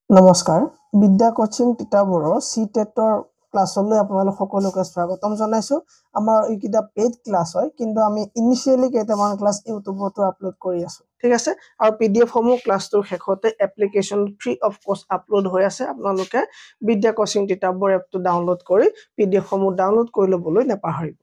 নমস্কাৰ বিদ্যা কোচিং তিতাবৰৰ সিটেটৰ ক্লাছলৈ আপোনালোক সকলোকে স্বাগতম জনাইছো আমাৰ এইকিটা পেইড ক্লাছ হয় কিন্তু আমি ইনিশিয়ালি কেইটামান ক্লাছ ইউটিউবতো আপলোড কৰি আছো ঠিক আছে আৰু পিডিএফ সমূহ ক্লাছটোৰ শেষতে এপ্লিকেশন ফ্ৰী অফ কষ্ট আপলোড হৈ আছে আপোনালোকে বিদ্যা কোচিং তিতাবৰ এপটো ডাউনলোড কৰি পিডিএফ সমূহ ডাউনলোড কৰি ল'বলৈ নাপাহৰিব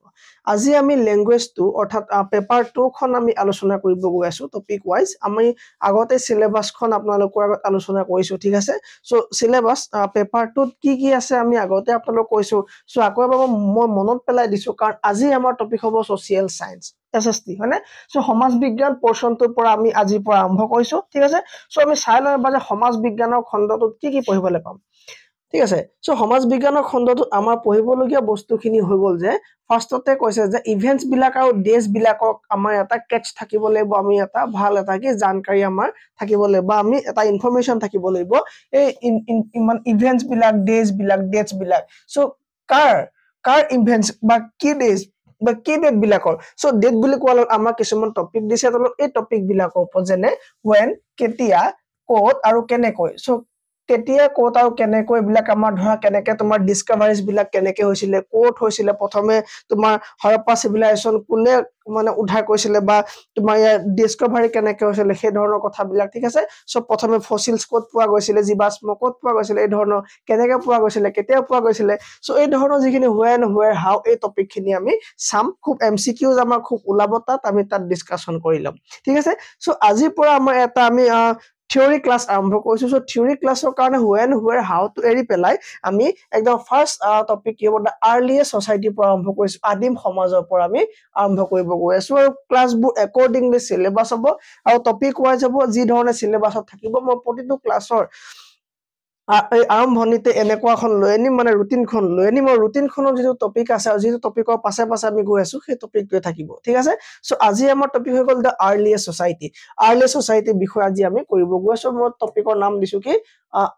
আজি আমি ল্যাঙ্গুৱেজ 2 অৰ্থাৎ পেপাৰ 2 খন আমি আলোচনা কৰিব গৈ আছো টপিক ওয়াইজ আমি আগতে সিলেবাস খন আপোনালোকৰ আগত আলোচনা কৰিছো ঠিক আছে সো সিলেবাস পেপাৰ 2 কি আছে আমি আগতে আপোনালোক কৈছো সো আকৌ এবাৰ মই মনত পেলাই দিছো কাৰণ আজি আমাৰ টপিক হ'ব সোশিয়াল সায়েন্স এসএসটি হয়নে সো সমাজ বিজ্ঞান পোৰশনটোৰ পৰা আমি আজি পৰা আৰম্ভ কৰিছো ঠিক আছে সো আমি চাই লওঁ যে সমাজ বিজ্ঞানৰ খণ্ডটোত কি পঢ়িবলৈ পাম ঠিক আছে সো সমাজ বিজ্ঞানৰ খণ্ডটো আমাৰ পঢ়িবলগীয়া বস্তুখিনি হৈ গল যে ফাৰ্ষ্টতে কৈছে যে ইভেন্টস বিলাক আৰু ডেজ বিলাকক আমাৰ এটা কেচ থাকিব লাগিব আমি এটা ভাল এটা কি জানকাৰী আমাৰ থাকিব লাগিব আমি এটা ইনফৰমেশন থাকিব লাগিব এই ইমান ইভেন্টস বিলাক ডেজ বিলাক ডেটস বিলাক সো কাৰ ইভেন্টস বা কি ডেজ বা কি ডেট বিলাকৰ সো ডেট বুলি কোৱা আমাৰ কিছুমান টপিক দিছে তলত এই টপিক বিলাকৰ ওপৰত যেনে when কেতিয়া ক'ত আৰু কেনেকৈ সো কেতিয়া ক'ত আৰু কেনেকৈ বিলাক আমাৰ ধৰা কেনেকে তোমাৰ ডিসকভাৰিজ বিলাক কেনেকে হৈছিলে ক'ত হৈছিলে প্ৰথমে তোমাৰ হৰপ্পা সিভিলাইজেশন কোনে মানে উদ্ধাৰ কৰিছিলে বা তোমাৰ ডিসকভাৰি কেনেকে হৈছিলে সেই ধৰণৰ কথাবিলাক ঠিক আছে সো প্ৰথমে ফসিলস ক'ত পোৱা গৈছিলে জীৱাশ্ম ক'ত পোৱা গৈছিলে এই ধৰণৰ কেনেকে পোৱা গৈছিলে কেতিয়া পোৱা গৈছিলে সো এই ধৰণৰ যিখিনি when where how এই টপিক খিনি আমি সাম খুব এমসিকিউজ আমাৰ খুব ওলাব তাত আমি তাত ডিসকাশন কৰি লম ঠিক আছে সো আজিৰ পৰা আমাৰ এটা আমি থিওৰি ক্লাছ আৰম্ভ কৰিছো সো থিওৰি ক্লাছৰ কাৰণে when where how to এৰি পেলাই আমি একদম ফাৰ্স্ট টপিক কি হ'ব আৰ্লিয়েষ্ট সোসাইটিৰ পৰা আৰম্ভ কৰিছো আদিম সমাজৰ পৰা আমি আৰম্ভ কৰিব গৈ আছো আৰু ক্লাছবোৰ একৰ্ডিংলি সিলেবাস হ'ব আৰু টপিক ওয়াইজ হ'ব যি ধৰণে সিলেবাসত থাকিব মই প্ৰতিটো ক্লাছৰ এই আৰম্ভণিতে এনেকুৱাখন লৈ আনিম মানে ৰুটিনখন লৈ আনিম আৰু ৰুটিনখনৰ যিটো টপিক আছে আৰু যিটো টপিকৰ পাছে পাছে আমি গৈ আছো সেই টপিকটোৱে থাকিব ঠিক আছে সো আজি আমাৰ টপিক হৈ গল দা আৰ্লিয়েষ্ট সোসাইটিৰ বিষয়ে আজি আমি কৰিব গৈ আছো মই টপিকৰ নাম দিছো কি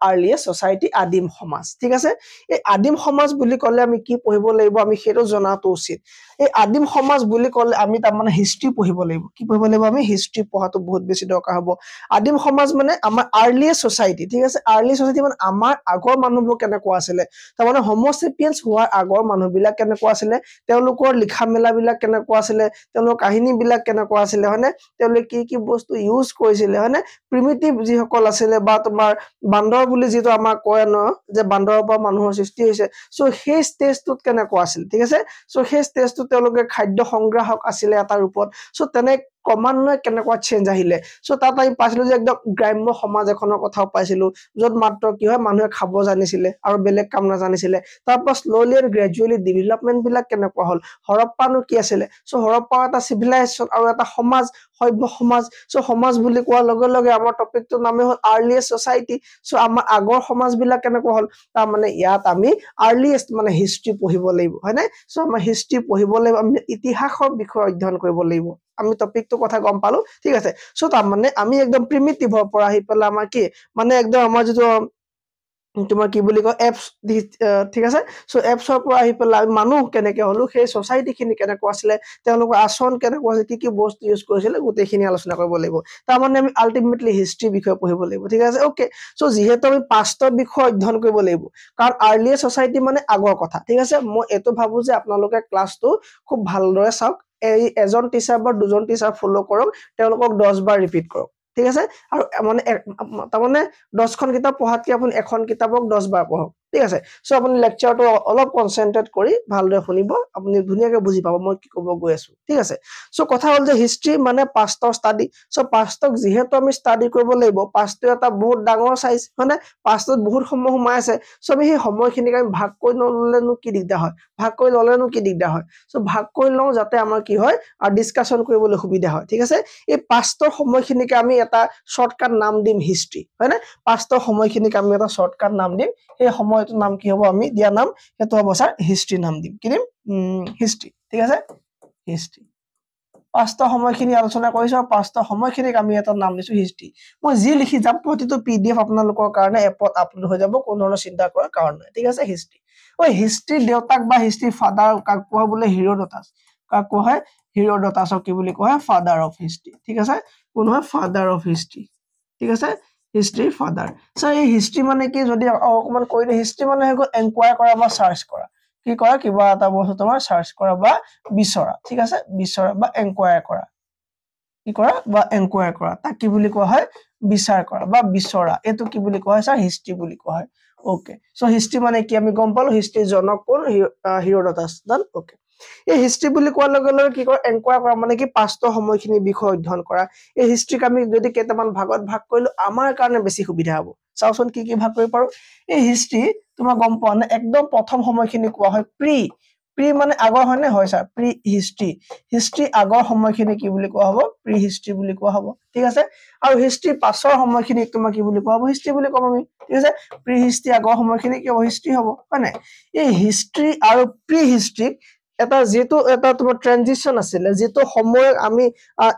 আৰ্লিয়েষ্ট সোসাইটি আদিম সমাজ ঠিক আছে এই আদিম সমাজ বুলি ক'লে আমি কি পঢ়িব লাগিব আমি সেইটো জনাটো উচিত এই আদিম সমাজ বুলি ক'লে আমি তাৰ মানে হিষ্ট্ৰী পঢ়িব লাগিব কি পঢ়িব লাগিব আমি হিষ্ট্ৰী পঢ়াটো বহুত বেছি দৰকাৰ হ'ব আদিম সমাজ মানে আমাৰ আৰ্লিয়েষ্ট সোসাইটি ঠিক আছে আৰ্লিয়েষ্ট সোসাইটি মানে আমাৰ আগৰ মানুহবোৰ কেনেকুৱা আছিল তাৰ মানে হোমোসেপিয়েন্স হোৱাৰ আগৰ মানুহবিলাক কেনেকুৱা আছিল তেওঁলোকৰ লিখা মেলা বিলাক কেনেকুৱা আছিল তেওঁলোকৰ কাহিনী বিলাক কেনেকুৱা আছিল হয়নে তেওঁলোকে কি বস্তু ইউজ কৰিছিল হয়নে প্ৰিমিটিভ যিসকল আছিল বা তোমাৰ বান্দৰ বুলি যেটো আমাৰ কয় ন যে বান্দৰৰ পৰা মানুহৰ সৃষ্টি হৈছে সো সেই ষ্টেজটোত কেনেকুৱা আছিল ঠিক আছে সো সেই ষ্টেজটো তেওঁলোকে খাদ্য সংগ্ৰাহক আছিল এটা ৰূপত সো তেনে ক্ৰমান্বয়ে কেনেকুৱা চেঞ্জ আহিলে সো তাত আমি পাইছিলো যে একদম গ্ৰাম্য সমাজ এখনৰ কথাও পাইছিলো যত মাত্ৰ কি হয় মানুহে খাব জানিছিলে আৰু বেলেগ কাম নাজানিছিলে তাৰপৰা স্লোলি এণ্ড গ্ৰেজুৱেলি ডেভেলপমেন্ট বিলাক কেনেকুৱা হল হৰপ্পানো কি আছিল সো হৰপ্পা এটা সিভিলাইজেশন আৰু এটা সমাজ সভ্য সমাজ সো সমাজ বুলি কোৱাৰ লগে লগে আমাৰ টপিকটোৰ নামে হল আৰ্লিয়েষ্ট সোসাইটি সো আমাৰ আগৰ সমাজ বিলাক কেনেকুৱা হল তাৰ মানে ইয়াত আমি আৰ্লিয়েষ্ট মানে হিষ্ট্ৰী পঢ়িব লাগিব হয়নে সো আমাৰ হিষ্ট্ৰী পঢ়িব লাগিব আমি ইতিহাসৰ বিষয়ে অধ্যয়ন কৰিব লাগিব আমি টপিকটো কথা গম পালো ঠিক আছে সো তাৰ মানে আমি একদম প্ৰিমিটিভৰ পৰা আহি পেলা আমাৰ কি মানে একদম আমাৰ যেটো তোমাৰ কি বুলি কয় এপস ঠিক আছে সো এপসৰ পৰা আহি পেলা মানুহ কেনেকে হলো সেই সোসাইটি খিনি কেনেকুৱা আছিল তেওঁলোকৰ আচৰণ কেনেকুৱা আছিল কি বস্তু ইউজ কৰিছিল গোটেইখিনি আলোচনা কৰিব লাগিব তাৰ মানে আমি আলটিমেটলি হিষ্ট্ৰী বিষয়ে পঢ়িব লাগিব ঠিক আছে ওকে সো যিহেতু আমি পাষ্টৰ বিষয় অধ্যয়ন কৰিব লাগিব কাৰণ আৰ্লিয়েষ্ট সোসাইটি মানে আগৰ কথা ঠিক আছে মই এটো ভাবো যে আপোনালোকে ক্লাছটো খুব ভালদৰে চাওক এই এজন টিচাৰ বা দুজন টিচাৰ ফলো কৰক তেওঁলোকক 10 বাৰ ৰিপিট কৰক ঠিক আছে আৰু মানে তাৰ মানে 10খন কিতাপ পঢ়াতকে আপুনি এখন কিতাপক 10 বাৰ পঢ়ক ঠিক আছে সো আপুনি লেকচাৰটো অলপ কনসেন্ট্ৰেট কৰি ভালদৰে শুনিব আপুনি ধুনিয়াকৈ বুজি পাব মই কি ক'ব গৈ আছো ঠিক আছে সো কথা হল যে হিষ্ট্ৰী মানে পাষ্টৰ ষ্টাডি সো পাষ্টক যেহেতু আমি ষ্টাডি কৰিব লাগিব পাষ্টটো এটা বহুত ডাঙৰ সাইজ মানে পাষ্টত বহুত সময় সোমাই আছে সো আমি সেই সময়খিনিক আমি ভাগ কৰি নললেনো কি দিগদাৰ হয় ভাগ কৰি ললেনো কি দিগদাৰ হয় সো ভাগ কৰি লওঁ যাতে আমাৰ কি হয় আৰু ডিসকাশন কৰিবলৈ সুবিধা হয় ঠিক আছে এই পাষ্টৰ সময়খিনিক আমি এটা শৰ্টকাট নাম দিম হিষ্ট্ৰী হয়নে পাষ্টৰ সময়খিনিক আমি এটা শৰ্টকাট নাম দিম এই সময়টো নাম কি হ'ব আমি দিয়া নাম হেতু হ'ব স্যাৰ হিষ্ট্ৰী নাম দিম কি দিম হিষ্ট্ৰী ঠিক আছে হিষ্ট্ৰী পাষ্টৰ সময়খিনি আলোচনা কৰিছো আৰু পাষ্টৰ সময়খিনিক আমি এটা নাম দিছো হিষ্ট্ৰী মই যি লিখি যাম প্ৰতিটো পিডিএফ আপোনালোকৰ কাৰণে এপত আপলোড হৈ যাব কোনো ধৰণৰ চিন্তা কৰাৰ কাৰণ নাই ঠিক আছে হিষ্ট্ৰী ওই হিষ্ট্ৰী দেউতাক বা হিষ্ট্ৰী ফাদাৰ কাক কোৱা বোলে হিৰোডোটাছ কাক কোৱা হয় হিৰোডোটাছক কি বুলি কোৱা হয় ফাদাৰ অফ হিষ্ট্ৰী ঠিক আছে কোন হয় ফাদাৰ অফ হিষ্ট্ৰী ঠিক আছে হিষ্ট্ৰী ফাদাৰ স্যাৰ এই হিষ্ট্ৰী মানে কি যদি অকমান কৈ দিওঁ হিষ্ট্ৰী মানে হৈ গ'ল এনকুৱায়াৰ কৰা বা সাৰ্চ কৰা কি কৰা কিবা এটা বস্তু তোমাৰ সাৰ্চ কৰা বা বিচৰা ঠিক আছে বিচৰা বা এনকুৱায়াৰ কৰা কি কৰা বা এনকুৱায়াৰ কৰা তাক কি বুলি কোৱা হয় বিচাৰ কৰা বা বিচৰা এটো কি বুলি কোৱা হয় স্যাৰ হিষ্ট্ৰী বুলি কোৱা হয় ওকে সো হিষ্ট্ৰী মানে কি আমি গম পালো হিষ্ট্ৰী জনক কোন হিৰোডোটাছ ডান ওকে এই হিষ্ট্ৰী বুলি কোৱাৰ লগে লগে কি কৰা এনকুৱায়াৰ কৰা মানে কি পাষ্টৰ সময়খিনি বিষয় অধ্যয়ন কৰা এই হিষ্ট্ৰীক আমি যদি কেইটামান ভাগত ভাগ কৰিলো আমাৰ কাৰণে বেছি সুবিধা হ'ব চাওচোন কি ভাগ কৰিব পাৰো এই হিষ্ট্ৰী তোমাৰ গম পোৱা না একদম প্ৰথম সময়খিনি কোৱা হয় প্ৰি মানে আগৰ হয় নে হয় স্যাৰ প্ৰি হিষ্ট্ৰী আগৰ সময়খিনি কি বুলি কোৱা হ'ব প্ৰি হিষ্ট্ৰী বুলি কোৱা হ'ব ঠিক আছে আৰু হিষ্ট্ৰী পাছৰ সময়খিনি তোমাৰ কি বুলি কোৱা হ'ব হিষ্ট্ৰী বুলি ক'ম আমি ঠিক আছে প্ৰি হিষ্ট্ৰী আগৰ সময়খিনি কি হ'ব হিষ্ট্ৰী হ'ব হয় নাই এই হিষ্ট্ৰী আৰু প্ৰি হিষ্ট্ৰী এটা যেটো এটা তোমাৰ ট্ৰানজিশন আছিল যেটো সময় আমি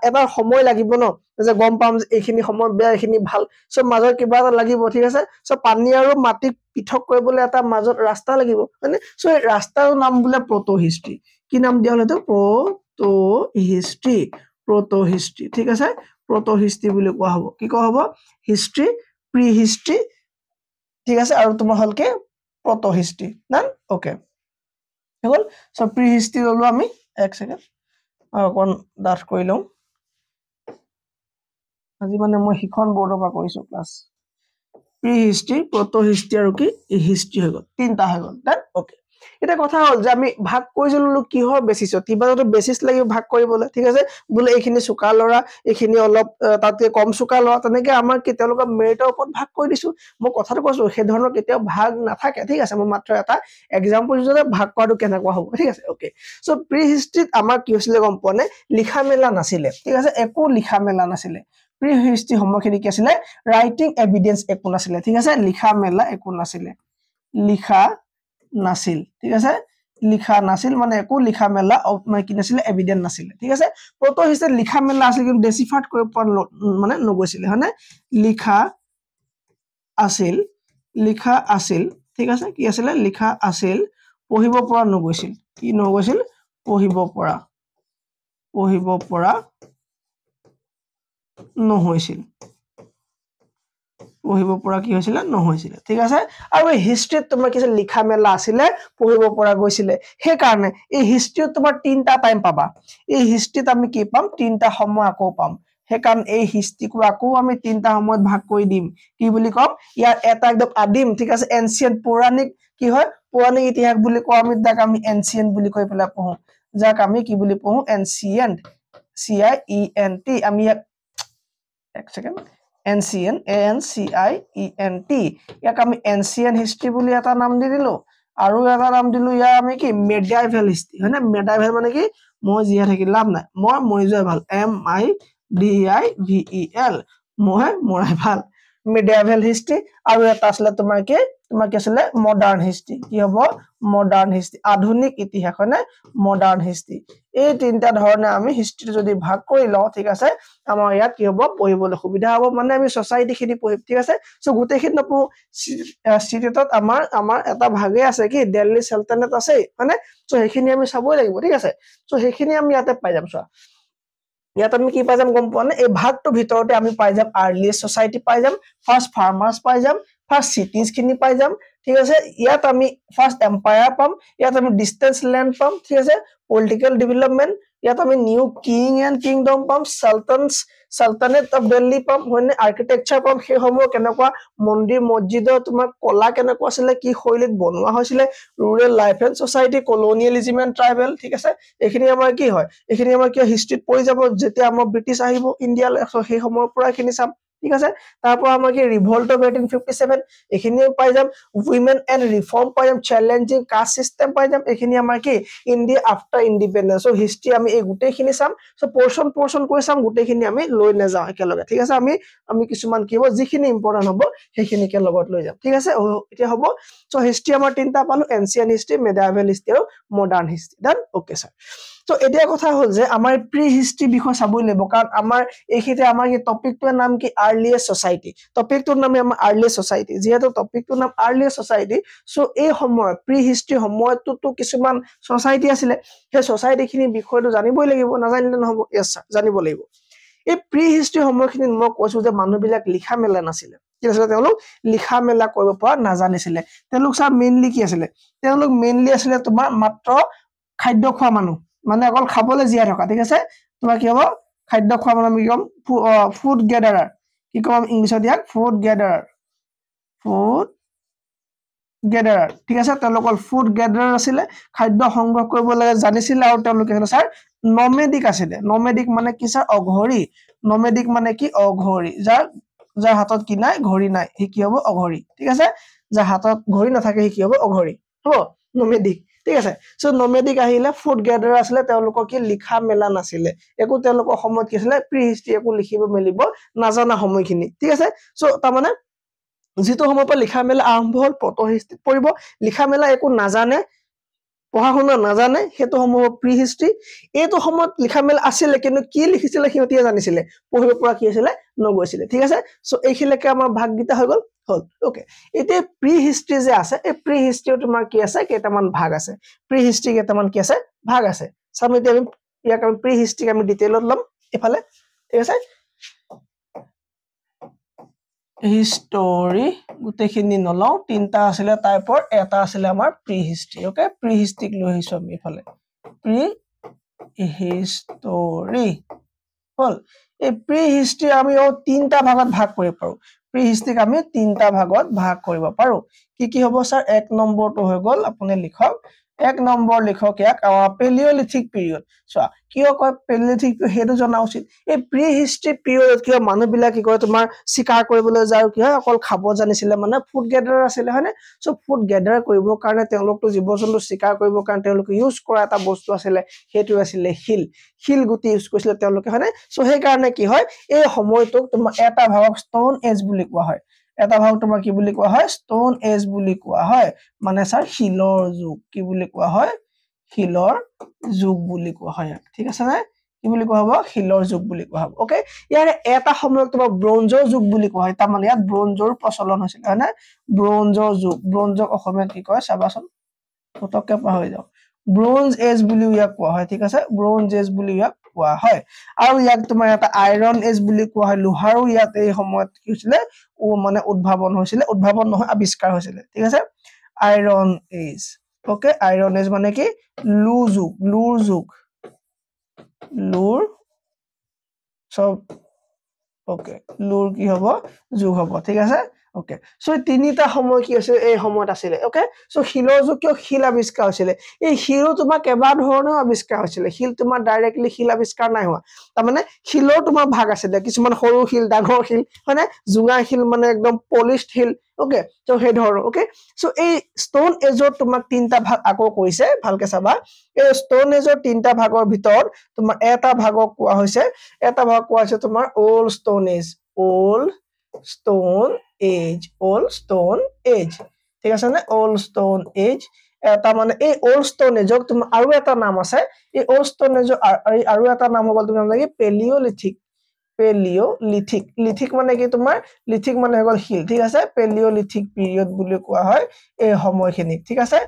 এটা সময় লাগিব ন যে গম পাম যে এইখিনি সময় বেয়া এইখিনি ভাল সব মাজৰ কিবা এটা লাগিব ঠিক আছে সব পানী আৰু মাটি পৃথক কৰিবলৈ এটা মাজত ৰাস্তা লাগিব মানে সো এই ৰাস্তাৰ নাম বোলে প্ৰটো হিষ্ট্ৰী কি নাম দিয়া হলো প্ৰটো হিষ্ট্ৰী ঠিক আছে প্ৰটো হিষ্ট্ৰী বুলি কোৱা হ'ব কি কোৱা হ'ব হিষ্ট্ৰী প্ৰি হিষ্ট্ৰী ঠিক আছে আৰু তোমাৰ হল কি প্ৰটো হিষ্ট্ৰী না ওকে হল সো প্ৰি হিষ্ট্ৰী ললো আমি এক সেকেন্ড অকন ডাঠ কৰি লওঁ আজি মানে মই হিখন বৰ্ডৰ পৰা কৰিছো ক্লাস প্ৰি হিষ্ট্ৰী প্ৰটো হিষ্ট্ৰী আৰু কি হিষ্ট্ৰী হৈ গ'ল তিনটা হৈ গ'ল ডান ওকে এটা কথা হল যে আমি ভাগ কৰি ললো কিহৰ বেসিছত কিবা যদি বেসিস লাগিব ভাগ কৰিবলৈ ঠিক আছে বুলে এইখিনি সুকা লৰা এইখিনি অলপ তাতে কম সুকা লৰা তেনেকে আমাৰ কি তেওঁলোকৰ মেৰিটৰ ওপৰত ভাগ কৰি দিছো মই কথাটো কৈছো সেই ধৰণৰ কেতিয়াও ভাগ নাথাকে ঠিক আছে মই মাত্ৰ এটা এক্সাম্পল যদি ভাগ কৰাটো কেনেকুৱা হ'ব ঠিক আছে ওকে সো প্ৰি হিষ্ট্ৰীত আমাৰ কি হৈছিল গম পোৱা নে লিখা মেলা নাছিলে ঠিক আছে একো লিখা মেলা নাছিলে প্ৰি হিষ্ট্ৰী সময়খিনি কি আছিল ৰাইটিং এভিডেন্স একো নাছিলে ঠিক আছে লিখা মেলা একো নাছিলে লিখা নাছিল ঠিক আছে লিখা নাছিল মানে একো লিখা মেলা মানে কি নাছিল এভিডেন্স নাছিল ঠিক আছে প্ৰটো হিষ্ট্ৰীত লিখা মেলা আছিল কিন্তু ডেসিফাৰ্ড কৰিব মানে নগৈছিল হয়নে লিখা আছিল ঠিক আছে কি আছিল লিখা আছিল পঢ়িব পৰা নগৈছিল কি নগৈছিল পঢ়িব পৰা নহৈছিল পঢ়িব পৰা কি হৈছিল নহৈছিল ঠিক আছে আৰু এই হিষ্ট্ৰীত তোমাৰ কি লিখা মেলা আছিল পঢ়িব পৰা গৈছিল সেই কাৰণে এই হিষ্ট্ৰীত তোমাৰ তিনটা টাইম পাবা এই হিষ্ট্ৰীত আমি কি পাম তিনটা সময় আকৌ পাম সেই কাৰণ এই হিষ্ট্ৰীকো আকৌ আমি তিনটা সময়ত ভাগ কৰি দিম কি বুলি কম ইয়াৰ এটা একদম আদিম ঠিক আছে এনশিয়েন্ট পৌৰাণিক কি হয় পৌৰাণিক ইতিহাস বুলি কোৱা আমি যাক আমি এনশিয়েন্ট বুলি কৈ পেলাই পঢ়ো যাক আমি কি বুলি পঢ়ো এনশিয়েন্ট CIENT আমি এক সেকেন্ড ANCIENT ইয়াক আমি এনশিয়েন্ট হিষ্ট্ৰী বুলি এটা নাম দি দিলো আৰু এটা নাম দিলো ইয়াৰ আমি কি মেডাইভেল হিষ্ট্ৰী হয় না মেডাইভেল মানে কি মই জিয়া থাকি লাভ নাই মই মৰি যোৱা ভাল MIDIVEL মই মৰাই ভাল মেডাইভেল হিষ্ট্ৰী আৰু এটা আসলে তোমাৰ কি আসলে মডাৰ্ন হিষ্ট্ৰী কি হ'ব মডাৰ্ন হিষ্ট্ৰী আধুনিক ইতিহাস হয় না মডাৰ্ন হিষ্ট্ৰী এই তিনটা ধৰণে আমি হিষ্ট্ৰী যদি ভাগ কৰি লওঁ ঠিক আছে আমাৰ ইয়াত কি হ'ব পঢ়িবলৈ সুবিধা হ'ব মানে আমি সোসাইটি খিনি পঢ়িম ঠিক আছে সো গোটেইখিনি নপঢ়ো সিটেটত আমাৰ এটা ভাগে আছে কি দিল্লী সালতানাত আছে মানে সো সেইখিনি আমি চাবই লাগিব ঠিক আছে সো সেইখিনি আমি ইয়াতে পাই যাম সো ইয়াত আমি কি পাই যাম গম পোৱা নে এই ভাগটোৰ ভিতৰতে আমি পাই যাম আৰ্লিয়েষ্ট সোসাইটি পাই যাম ফাৰ্স্ট ফাৰ্মাৰ্স পাই যাম ফাৰ্স্ট সিটিজ খিনি পাই যাম ঠিক আছে ইয়াত আমি ফাৰ্স্ট এম্পায়াৰ পাম ইয়াত আমি ডিস্টেন্স ল্যান্ড পাম ঠিক আছে পলিটিক্যাল ডেভেলপমেন্ট ইয়াত আমি নিউ কিং এন্ড কিংডম পাম সালতানেট অফ দিল্লী পাম হয়নে আৰ্কিটেকচাৰ পাম সেই সময় কেনেকুৱা মন্দিৰ মছজিদৰ তোমাৰ কলা কেনেকুৱা আছিল কি শৈলীত বনোৱা হৈছিল rural life and society colonialism and tribal ঠিক আছে এইখিনি আমাৰ কি হয় এইখিনি আমাৰ কি হিষ্ট্ৰীত পৰি যাব যেতিয়া আমাৰ ব্ৰিটিছ আহিব ইণ্ডিয়ালৈ সেই সময়ৰ পৰা এইখিনি চাম ঠিক আছে তারপর আমরা কি রিভল্ট অফ 1857 এখানে পাই যাম উইমেন এন্ড রিফর্ম পাই যাম চ্যালেঞ্জিং কাস্ট সিস্টেম পাই যাম এখানে আমরা কি India after independence so history আমি এই গুটেখিনি চাম সো পোরশন কৰি চাম গুটেখিনি আমি লৈ না যাও একেলগে ঠিক আছে আমি কিছুমান কি হ'ব যিখিনি ইম্পৰ্টেন্ট হ'ব সেইখিনিকে লগত লৈ যাম ঠিক আছে এতিয়া হ'ব সো হিস্ট্রি আমাৰ তিনটা পালো এনশিয়েন্ট হিস্ট্ৰি মেডাইভেল হিস্ট্ৰি আৰু মডাৰ্ন হিস্ট্ৰি ডান ওকে স্যাৰ তো এতিয়া কথা হল যে আমাৰ প্ৰি হিস্ট্ৰি বিষয় চাবই লাগিব কাৰণ আমাৰ এইখিতে আমাৰ কি টপিকটোৰ নাম কি আৰ্লিয়েষ্ট সোসাইটি টপিকটোৰ নাম আমাৰ আৰ্লিয়েষ্ট সোসাইটি যেহেতু টপিকটোৰ নাম আৰ্লিয়েষ্ট সোসাইটি সো এই সময় প্ৰি হিস্ট্রি সময়তো কিছুমান সোসাইটি আছিল সেই সোসাইটি খিনি বিষয়টো জানিবই লাগিব নাজানিলে নহব यस স্যার জানিব লাগিব এই প্ৰি হিষ্ট্ৰী সময়খিনিত মই কৈছো যে মানুহবিলাক লিখা মেলা নাছিলে কি আছিলে তেওঁলোক লিখা মেলা কৰিব পৰা নাজানিছিলে তেওঁলোক সব মেইনলি কি আছিলে তেওঁলোক মেইনলি আছিলে তোমাৰ মাত্ৰ খাদ্য খোৱা মানুহ মানে অকল খাবলৈ জীয়াই থকা ঠিক আছে তোমাৰ কি হ'ব খাদ্য খোৱা মানুহ আমি কম ফুড গেদাৰাৰ কি কম ইংলিছত ইয়াক ফুড গেদাৰাৰ ঠিক আছে তেওঁলোকৰ ফুড গেদাৰাৰ আছিলে খাদ্য সংগ্ৰহ কৰিব লাগে জানিছিলে আৰু তেওঁলোকে স্যাৰ নমেডিক আছিলে নমেডিক মানে কি স্যাৰ অঘৰী নমেডিক মানে কি অঘৰী যাৰ হাতত কি নাই ঘড়ী নাই হি কি হ'ব অঘৰী ঠিক আছে যাৰ হাতত ঘড়ী নাথাকে হি কি হ'ব অঘৰী হ'ব নমেডিক ঠিক আছে সো নমেডিক আহিলে ফুড গেদাৰাৰ আছিলে তেওঁলোকৰ কি লিখা মেলা নাছিলে একো তেওঁলোকৰ সময়ত কি আছিলে প্ৰি হিষ্ট্ৰী একো লিখিব মেলিব নাজানা সময়খিনি ঠিক আছে সো তাৰমানে যেটো সময়ৰ পৰা লিখা মেলা আৰম্ভ হ'ল প্ৰটো হিষ্ট্ৰী পৰিব লিখা মেলা একো নাজানে পঢ়া শুনা নাজানে হেতু সময় প্ৰি হিষ্ট্ৰী এটো সময়ত লিখা মেলা আছিল কিন্তু কি লিখিছিল হিয়তিয়া জানিছিলে পঢ়িব পৰা কি আছিল নগৈছিল ঠিক আছে সো এইখিলৈকে আমাৰ ভাগগিতা হৈ গল হল ওকে এতে প্ৰি হিষ্ট্ৰী যে আছে এই প্ৰি হিষ্ট্ৰী তোমাৰ কি আছে কেইটামান ভাগ আছে প্ৰি হিষ্ট্ৰী কেইটামান কি আছে ভাগ আছে সামগ্ৰী আমি ইয়াক আমি প্ৰি হিষ্ট্ৰী আমি ডিটেইলত লম এফালে ঠিক আছে হিষ্টৰী গুটেখিনি নলাও তিনটা আছিলে টাইপৰ এটা আছিলে আমাৰ প্ৰি হিষ্ট্ৰী ওকে প্ৰি হিষ্ট্ৰীক লৈ আহিছো আমি এফালে প্ৰি হিষ্টৰী হল এই প্ৰি হিষ্ট্ৰী আমি তিনটা ভাগত ভাগ কৰিব পাৰো প্ৰি হিষ্ট্ৰীক আমি তিনটা ভাগত ভাগ কৰিব পাৰো কি হ'ব স্যাৰ এক নম্বৰটো হৈ গল আপুনি লিখক এক নম্বৰ লিখক ইয়াক পেলিওলিথিক পিৰিয়ড সো কিয় কয় পেলিওলিথিক হেতু জনা উচিত এই প্ৰি হিষ্ট্ৰী পিৰিয়ড কিয় মানুহবিলাক কি কয় তোমাৰ শিকাৰ কৰিবলৈ যায় কি হয় অকল খাব জানিছিলে মানে ফুড গেদাৰাৰ আছিলে হয়নে সো ফুড গেদাৰ কৰিবৰ কাৰণে তেওঁলোকটো জীৱ-জন্তু শিকাৰ কৰিবৰ কাৰণে তেওঁলোক ইউজ কৰা এটা বস্তু আছিলে হেতু আছিলে হিল গুটি ইউজ কৰিছিলে তেওঁলোকে হয়নে সো সেই কাৰণে কি হয় এই সময়টোক তোমাৰ এটা ভাগক ষ্টোন এজ বুলি কোৱা হয় এটা ভাগ তোমাৰ কি বুলি কোৱা হয় ষ্টোন এজ বুলি কোৱা হয় মানে স্যাৰ শিলৰ যুগ কি বুলি কোৱা হয় শিলৰ যুগ বুলি কোৱা হয় ঠিক আছে না কি বুলি কোৱা হ'ব শিলৰ যুগ বুলি কোৱা হ'ব ওকে ইয়াৰে এটা সময়ক তোমাৰ ব্ৰঞ্জৰ যুগ বুলি কোৱা হয় তাৰমানে ইয়াত ব্ৰঞ্জৰ প্ৰচলন হৈছিল হয়নে ব্ৰঞ্জৰ যুগ ব্ৰঞ্জক অসমীয়াত কি কয় চাবাচোন ফটককে পাহৰি যাও ব্ৰঞ্জ এজ বুলি ইয়াক কোৱা হয় ঠিক আছে ব্ৰঞ্জ এজ বুলি ইয়াক কোৱা হয় আৰু ইয়াক তোমাৰ এটা আইৰন এজ বুলি কোৱা হয় লোহাৰো ইয়াত এই সময়ত কি হৈছিল মানে উদ্ভাৱন হৈছিল উদ্ভাৱন নহয় আৱিষ্কাৰ হৈছিল ঠিক আছে iron age okay iron age মানে কি লুৰ যুগ লুৰ সব ওকে লুৰ কি হ'ব যুগ হ'ব ঠিক আছে ওকে সো তিনিটা সময় কি আছে এই সময়ত আছিল ওকে সো শিলৰ যুগ কিয় শিল আৱিষ্কাৰ হৈছিল এই শিলো তোমাৰ কেবা ধৰণৰ আৱিষ্কাৰ হৈছিল শিল তোমাৰ ডাইৰেক্টলি শিল আৱিষ্কাৰ নাই হোৱা তাৰমানে শিলৰ তোমাৰ ভাগ আছিল কিছুমান সৰু শিল ডাঙৰ শিল হয়নে জুঙা শিল মানে একদম পলিশড শিল ওকে সো হে ধৰ ওকে সো এই ষ্টোন এজৰ তোমাক তিনটা ভাগ আকৌ কৈছে ভালকে চাবা এই ষ্টোন এজৰ তিনটা ভাগৰ ভিতৰত তোমাৰ এটা ভাগক কোৱা হৈছে তোমাৰ ওল্ড ষ্টোন এজ ঠিক আছে না ওল্ড ষ্টোন এজ এটা মানে এই ওল্ড ষ্টোন এজক তোমাৰ আৰু এটা নাম আছে এই ওল্ড ষ্টোন এজৰ আৰু এটা নাম হ'ল তোমাৰ লাগি লিথিক মানে কি তোমাৰ লিথিক মানে হ'ল হিল ঠিক আছে পেলিওলিথিক পিৰিয়ড বুলি কোৱা হয় এই সময়খিনি ঠিক আছে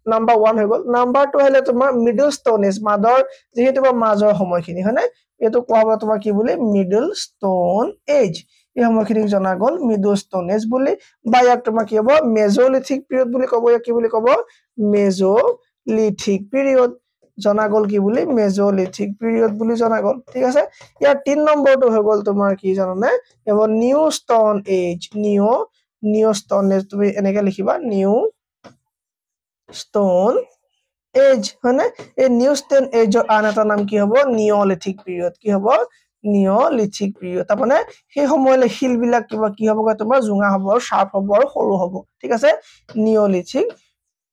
নাম্বাৰ 1 হৈ গল নাম্বাৰ 2 হলে তোমাৰ মিডল ষ্টোন এজ মাদৰ যেহেতু মাজৰ সময়খিনি হয়নে এটো কোৱা হ'ব তোমাৰ কি বুলি মিডল ষ্টোন এজ এই সময়খিনি জনা গল মিডল ষ্টোন এজ বুলি বা ইয়াক তোমাৰ কি হ'ব মেজোলিথিক পিৰিয়ড বুলি ক'ব কি বুলি ক'ব মেজোলিথিক পিৰিয়ড জনা গল কি বুলি মেজোলিথিক পিৰিয়ড বুলি জনা গল ঠিক আছে ইয়াৰ 3 নম্বৰটো হৈ গল তোমাৰ কি জাননে এব new stone age new stone age তুমি এনেকে লিখিবা নিউ ষ্টোন এজ হয়নে এই নিউ ষ্টোন এজৰ আন এটা নাম কি হ'ব নিওলিথিক পিৰিয়ড কি হ'ব নিওলিথিক পিৰিয়ড তাৰমানে সেই সময়লে শিল বিলাক কিবা কি হ'ব তোমাৰ জুঙা হ'ব আৰু শাৰ্প হ'ব আৰু সৰু হ'ব ঠিক আছে নিওলিথিক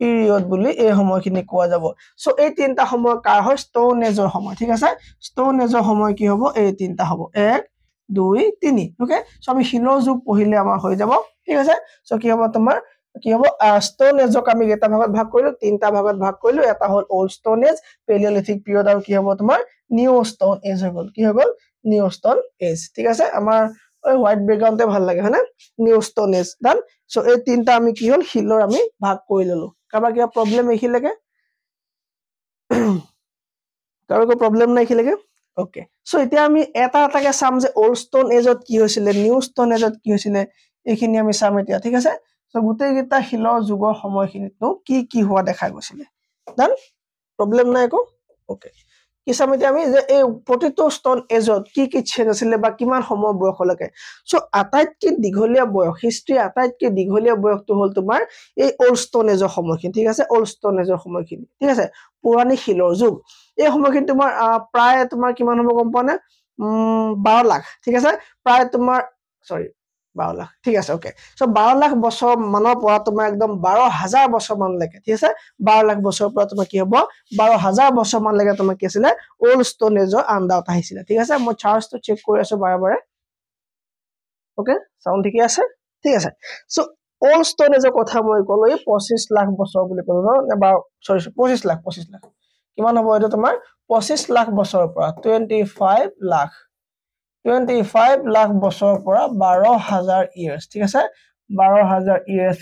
পিৰিয়ড বুলি এই সময়খিনি কোৱা যাব সো এই তিনটা সময় কাৰ হয় ষ্টোন এজৰ সময় ঠিক আছে ষ্টোন এজৰ সময় কি হ'ব এই তিনটা হ'ব 1 2 3 ওকে সো আমি শিলৰ যুগ পঢ়িলে আমাৰ হৈ যাব ঠিক আছে সো কি হ'ব তোমাৰ কি হ'ব ষ্টোন এজক আমি এটা ভাগত ভাগ কৰিলো তিনটা ভাগত ভাগ কৰিলো এটা হ'ল old stone as Palaeolithic period আৰু কি হ'ব তোমাৰ নিউ ষ্টোন এজ হৈ গল কি হৈ গল নিউ ষ্টোন এজ ঠিক আছে আমাৰ ওই হোৱাইট ব্যাকগ্ৰাউণ্ডে ভাল লাগে হয়নে new stone age done so এই তিনটা আমি কি হ'ল শিলৰ আমি ভাগ কৰি ললো কাবা কিবা প্ৰবলেম এখিলেকে কাৰো প্ৰবলেম নাই এখিলেকে ওকে সো এতিয়া আমি এটা এটাকে চাম যে ওল্ড ষ্টোন এজত কি হৈছিলে নিউ ষ্টোন এজত কি হৈছিলে এইখিনি আমি চাম এতিয়া ঠিক আছে সো গোটেইকেইটা শিলৰ যুগৰ সময়খিনিতনো কি কি হোৱা দেখা গৈছিলে ডান প্ৰব্লেম নাই একো ওকে কি চাম এতিয়া আমি যে এই প্ৰতিটো ষ্টোন এজত কি কি চেঞ্জ আছিলে বা কিমান সময় বয়সলৈকে সো আটাইতকৈ দীঘলীয়া বয়স হিষ্ট্ৰী আটাইতকৈ দীঘলীয়া বয়সটো হ'ল তোমাৰ এই ওল্ড ষ্টোন এজৰ সময়খিনি ঠিক আছে ওল্ড ষ্টোন এজৰ সময়খিনি ঠিক আছে পুৰণি শিলৰ যুগ এই সময়খিনি তোমাৰ প্ৰায় তোমাৰ কিমান হ'ব গম পোৱা নে 12 লাখ ঠিক আছে প্ৰায় তোমাৰ সৰি 12 লাখ ঠিক আছে ওকে সো 12 লাখ বছৰ মানৰ পৰা তোমাৰ একদম 12,000 বছৰ মানলৈকে ঠিক আছে 12 লাখ বছৰৰ পৰা তোমাৰ কি হ'ব 12,000 বছৰ মানলৈকে তোমাৰ কি আছিলে ওল্ড ষ্টোন এজৰ আন্দাজত আহিছিলে ঠিক আছে মই চাৰ্জটো চেক কৰি আছো বাৰে বাৰে ওকে সাউন্ড ঠিকে আছে ঠিক আছে সো ওল্ড ষ্টোন এজৰ কথা মই ক'লো 25 লাখ বছৰ বুলি ক'লো ন বা সৰি 25 লাখ কিমান হ'ব এটা তোমাৰ 25 লাখ বছৰৰ পৰা 25 লাখ বছৰৰ পৰা 12,000 ইয়াৰ্স ঠিক আছে 12,000 ইয়াৰ্স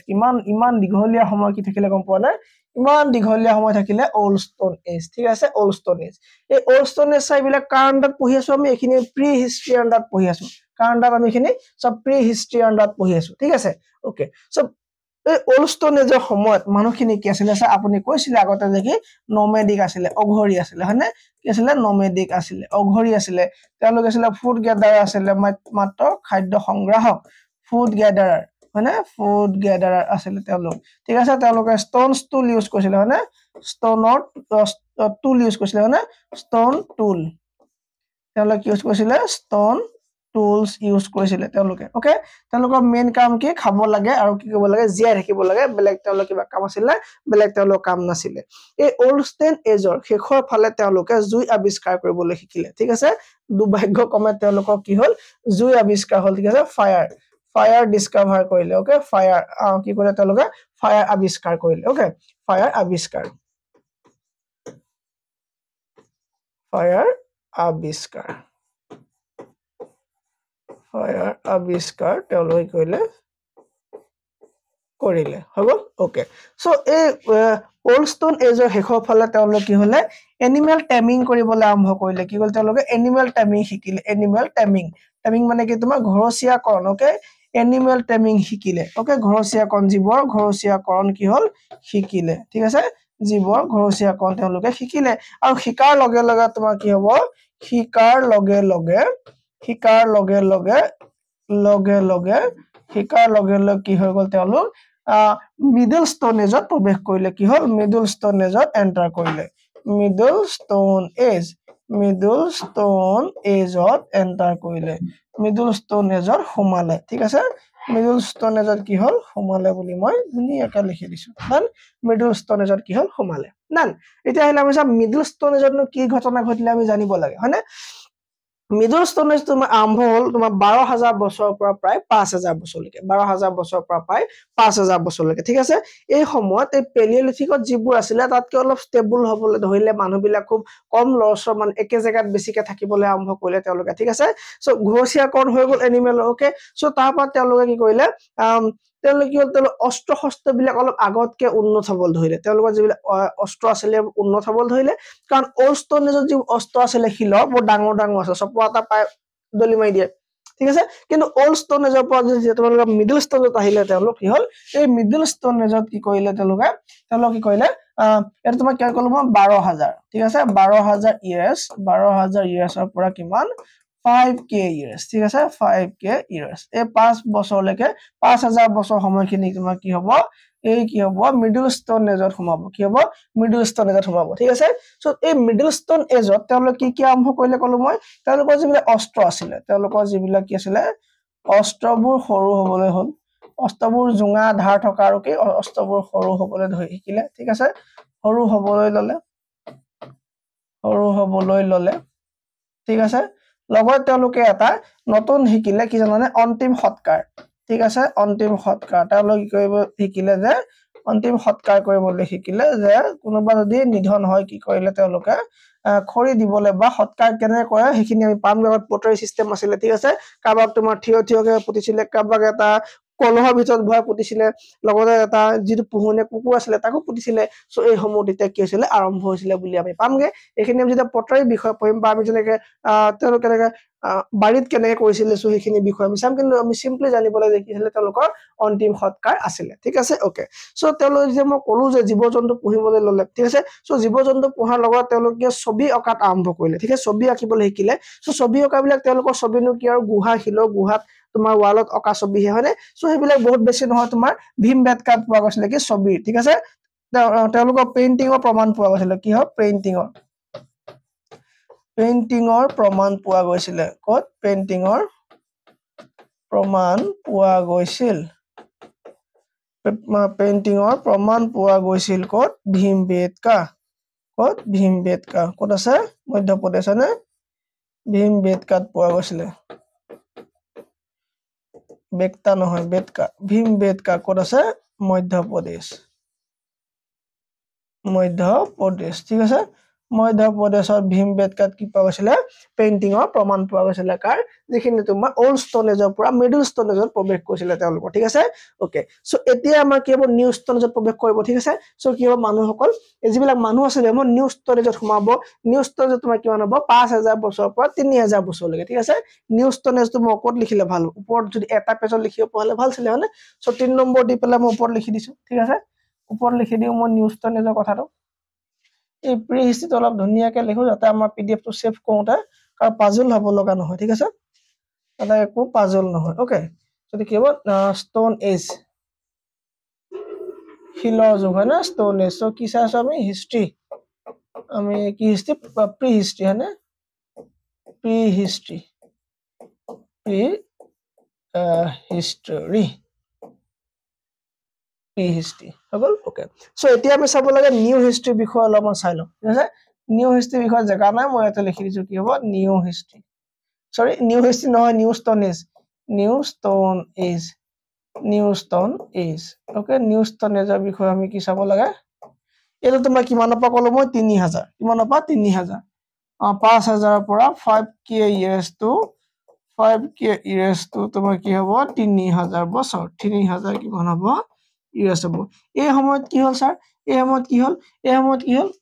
ইমান দীঘলীয়া সময় কি থাকিলে গম পোৱা নাই ইমান দীঘলীয়া সময় থাকিলে ওল্ড ষ্টোন এজ ঠিক আছে ওল্ড ষ্টোন এজ এই ওল্ড ষ্টোন এজ চাইবিলাক কাৰেণ্টত পঢ়ি আছো আমি এখিনি প্ৰি হিষ্ট্ৰী আন্ডাৰত পঢ়ি আছো কাৰেণ্টত আমি এখিনি সব প্ৰি হিষ্ট্ৰী আন্ডাৰত পঢ়ি আছো ঠিক আছে ওকে সো এই ওল্ড ষ্টোন এজৰ সময়ত মানুহখিনি কি আছিলে আপুনি কৈছিলে আগতে যে কি নমেডিক আছিলে অঘৰী আছিলে হয়নে কি আছিলে নমেডিক আছিলে অঘৰী আছিলে তেওঁলোক আছিলে ফুড গেদাৰ আছিলে মাত্ৰ খাদ্য সংগ্ৰাহক ফুড গেদাৰ হয়নে ফুড গেদাৰ আছিলে তেওঁলোক ঠিক আছে তেওঁলোকে ষ্টোনছ টুল ইউজ কৰিছিলে হয়নে ষ্টোনৰ টুল ইউজ কৰিছিলে হয়নে ষ্টোন টুল তেওঁলোক ইউজ কৰিছিলে ষ্টোন টুলস ইউজ কৰিছিলে তেওঁলোকে ওকে তেওঁলোকৰ মেইন কাম কি খাব লাগে আৰু কি কৰিব লাগে জিয়াই থাকিব লাগে বেলেগ তেওঁলোক কিবা কাম আছিল বেলেগ তেওঁলোক কাম নাছিলে এই ওল্ড ষ্টোন এজৰ শেষৰ ফালে তেওঁলোকে জুই আৱিষ্কাৰ কৰিবলৈ শিকিলে ঠিক আছে দুৰ্ভাগ্যক্ৰমে তেওঁলোকৰ কি হ'ল জুই আৱিষ্কাৰ হ'ল ঠিক আছে ফায়াৰ ডিস্কভাৰ কৰিলে ওকে ফায়াৰ কি কৰিলে তেওঁলোকে ফায়াৰ আৱিষ্কাৰ কৰিলে ওকে ফায়াৰ আৱিষ্কাৰ তেওঁলোকে কৰিলে হ'ব ওকে সো এই ওল্ড ষ্টোন এজৰ শেষৰ ফালে তেওঁলোক কি হলে এনিমেল টেমিং কৰিবলৈ আৰম্ভ কৰিলে কি হ'ল তেওঁলোকে এনিমেল টেমিং শিকিলে এনিমেল টেমিং মানে কি তোমাৰ ঘৰচীয়াকৰণ ওকে এনিমেল টেমিং শিকিলে ওকে ঘৰচীয়াকৰণ জীৱৰ ঘৰচীয়াকৰণ কি হ'ল শিকিলে ঠিক আছে জীৱৰ ঘৰচীয়াকৰণ তেওঁলোকে শিকিলে আৰু শিকাৰ লগে লগে তোমাৰ কি হ'ব শিকাৰ লগে লগে কি হৈ গ'ল তেওঁলোক মিডল ষ্টোন এজত প্ৰৱেশ কৰিলে কি হ'ল মিডল ষ্টোন এজত এন্টাৰ কৰিলে মিডল ষ্টোন এজত সোমালে ঠিক আছে মিডল ষ্টোন এজত কি হ'ল সোমালে বুলি মই ধুনীয়াকৈ লিখি দিছো ডান মিডল ষ্টোন এজত কি হ'ল সোমালে ডান এতিয়া আহিলে আমি চাম মিডল ষ্টোন এজতনো কি ঘটনা ঘটিলে আমি জানিব লাগে হয়নে মিডল ষ্টোন এজ তোমাৰ আৰম্ভ হ'ল তোমাৰ 12,000 বছৰৰ পৰা প্ৰায় 5,000 বছৰলৈকে 12,000 বছৰৰ পৰা প্ৰায় 5,000 বছৰলৈকে ঠিক আছে এই সময়ত এই পেলিঅলিথিকত যিবোৰ আছিলে তাতকৈ অলপ ষ্টেবল হ'বলৈ ধৰিলে মানুহবিলাক খুব কম লৰচৰ মানে একে জেগাত বেছিকে থাকিবলৈ আৰম্ভ কৰিলে তেওঁলোকে ঠিক আছে সো ঘৰচীয়াকৰণ হৈ গ'ল এনিমেল ওকে সো তাৰ পৰা তেওঁলোকে কি কৰিলে তেওঁলোকে কি হ'ল তেওঁলোক অস্ত্ৰ শস্ত্ৰবিলাক অলপ আগতকে উন্নত হ'বলৈ ধৰিলে তেওঁলোকৰ যিবিলাক অস্ত্ৰ আছিলে উন্নত হ'বলৈ ধৰিলে কাৰণ ওল্ড ষ্টোন এজৰ যি অস্ত্ৰ আছিলে শিলৰ বৰ ডাঙৰ আছে চপৰা এটা পাই দলি মাৰি দিয়ে ঠিক আছে কিন্তু ওল্ড ষ্টোন এজৰ পৰা যেতিয়া তোমালোকে মিডল ষ্টোনত আহিলে তেওঁলোক কি হ'ল এই মিডল ষ্টোন এজত কি কৰিলে তেওঁলোকে কি কৰিলে এটা তোমাক কি ক'লো মই 12,000 ঠিক আছে 12,000 ইয়াৰ্ছৰ পৰা কিমান 5k years ঠিক আছে 5k years এই 5 বছৰলৈকে 5,000 বছৰ সময়খিনি তোমাৰ কি হ'ব মিডল ষ্টোন এজত সোমাব কি হ'ব মিডল ষ্টোন এজত সোমাব ঠিক আছে সো এই মিডল ষ্টোন এজত তেওঁলোক কি আৰম্ভ কৰিলে ক'লো মই তেওঁলোকৰ যিবিলাক অস্ত্ৰ আছিলে তেওঁলোকৰ যিবিলাক কি আছিলে অস্ত্ৰবোৰ সৰু হ'বলৈ হ'ল অস্ত্ৰবোৰ জুঙা ধাৰ থকা আৰু কি অস্ত্ৰবোৰ সৰু হ'বলৈ শিকিলে ঠিক আছে সৰু হ'বলৈ ল'লে ঠিক আছে লগত তেওঁলোকে এটা নতুন শিকিলে কি জানানে অন্তিম সৎকাৰ ঠিক আছে অন্তিম সৎকাৰ তেওঁলোক কি কৰিব শিকিলে যে অন্তিম সৎকাৰ কৰিবলৈ শিকিলে যে কোনোবা যদি নিধন হয় কি কৰিলে তেওঁলোকে খৰি দিবলৈ বা সৎকাৰ কেনে কৰে সেইখিনি আমি পাম লগত পটৰি সিস্টেম আছিলে ঠিক আছে কাবাক তোমাৰ থিয়কে পুতিছিলে কাবাক এটা কলহৰ ভিতৰত ভৰাই পুতিছিলে লগতে এটা যিটো পোহনীয়া কুকুৰ আছিলে তাকো পুতিছিলে সো এই সমূহ তেতিয়া কি হৈছিলে আৰম্ভ হৈছিলে বুলি আমি পামগে এইখিনি আমি যেতিয়া পটৰী বিষয় পঢ়িম বা আমি যেনেকে তেওঁলোক কেনেকে বাৰীত কেনেকে কৰিছিলে সো সেইখিনি বিষয় আমি চাম কিন্তু আমি সিম্পলি জানিবলৈ দেখিছিলে তেওঁলোকৰ অন্তিম সৎকাৰ আছিলে ঠিক আছে ওকে সো তেওঁলোক যে মই কলো যে জীৱ-জন্তু পুহিবলৈ ললে ঠিক আছে সো জীৱ-জন্তু পোহাৰ লগত তেওঁলোকে ছবি অঁকাত আৰম্ভ কৰিলে ঠিক আছে ছবি আঁকিবলৈ শিকিলে সো ছবি অঁকাবিলাক তেওঁলোকৰ ছবিনো কি আৰু গুহা শিলৰ গুহাত তোমাৰ ৱালত অঁকা ছবিহে হয়নে সো সেইবিলাক বহুত বেছি নহয় তোমাৰ ভীমবেটকাত পোৱা গৈছিলে কি ছবি ঠিক আছে তেওঁলোকৰ পেইন্টিঙৰ প্ৰমাণ পোৱা গৈছিলে কি হয় পেইন্টিঙৰ প্ৰমাণ পোৱা গৈছিলে ক'ত পেইন্টিঙৰ প্ৰমাণ পোৱা গৈছিল ক'ত ভীমবেটকা ক'ত আছে মধ্যপ্ৰদেশ হয়নে ভীমবেটকাত পোৱা গৈছিলে বেকটা নহয় বেটকা ভীমবেটকা ক'ত আছে মধ্যপ্ৰদেশ ঠিক আছে মধ্যপ্ৰদেশৰ ভীমবেটকাত কি পোৱা গৈছিলে পেইন্টিঙৰ প্ৰমাণ পোৱা গৈছিলে কাৰ যিখিনি তোমাৰ ওল্ড ষ্টন এজৰ পৰা মিডল ষ্টন এজত প্ৰৱেশ কৰিছিলে তেওঁলোকৰ ঠিক আছে ওকে সো এতিয়া আমাৰ কি হ'ব নিউ ষ্টন এজত প্ৰৱেশ কৰিব ঠিক আছে সো কি হ'ব মানুহসকল যিবিলাক মানুহ আছিলে মই নিউ ষ্টন এজত সোমাব নিউ ষ্টন এজত তোমাৰ কিমান হ'ব 5000 বছৰৰ পৰা 3000 বছৰলৈকে ঠিক আছে নিউ ষ্টন এজটো মই ওপৰত লিখিলে ভাল ওপৰত যদি এটা পেজত লিখিব পালে ভাল ছিলে হয়নে সো 3 নম্বৰ দি পেলাই মই ওপৰত লিখি দিছো ঠিক আছে ওপৰত লিখি দিও মই নিউ ষ্টন এজৰ কথাটো এই প্ৰি হিষ্ট্ৰীটো অলপ ধুনীয়াকে লিখো যাতে আমাৰ পিডিএফ টো সেভ কৰোতে কাৰ পাজল হ'ব লগা নহয় ঠিক আছে এটা একো পাজল নহয় ওকে যদি কি হ'ব ষ্টন এজ শিলৰ যুগ হয় না ষ্টন এজ সো কি চাইছো আমি হিষ্ট্ৰী আমি কি হিষ্ট্ৰী প্ৰি হিষ্ট্ৰী হয়নে প্ৰি হিষ্ট্ৰী হগল ওকে সো এতিয়া আমি চাব লাগে নিউ হিষ্ট্ৰী বিষয় অলপমান চাই লওঁ ঠিক আছে নিউ হিষ্ট্ৰী বিষয় জাগা নাই মই এটা লিখি দিছো কি হ'ব নিউ হিষ্ট্ৰী নহয় new stone age okay new stone এজৰ বিষয় আমি কি চাব লাগে এটা তোমাৰ কিমানৰ পৰা কলো মই 3000 কিমানৰ পৰা 3000 5000 পৰা 5k years to তোমাৰ কি হ'ব 3000 বছৰ 3000 কিমান হ'ব years হ'ব এই সময়ত কি হ'ল স্যাৰ এই সময়ত কি হ'ল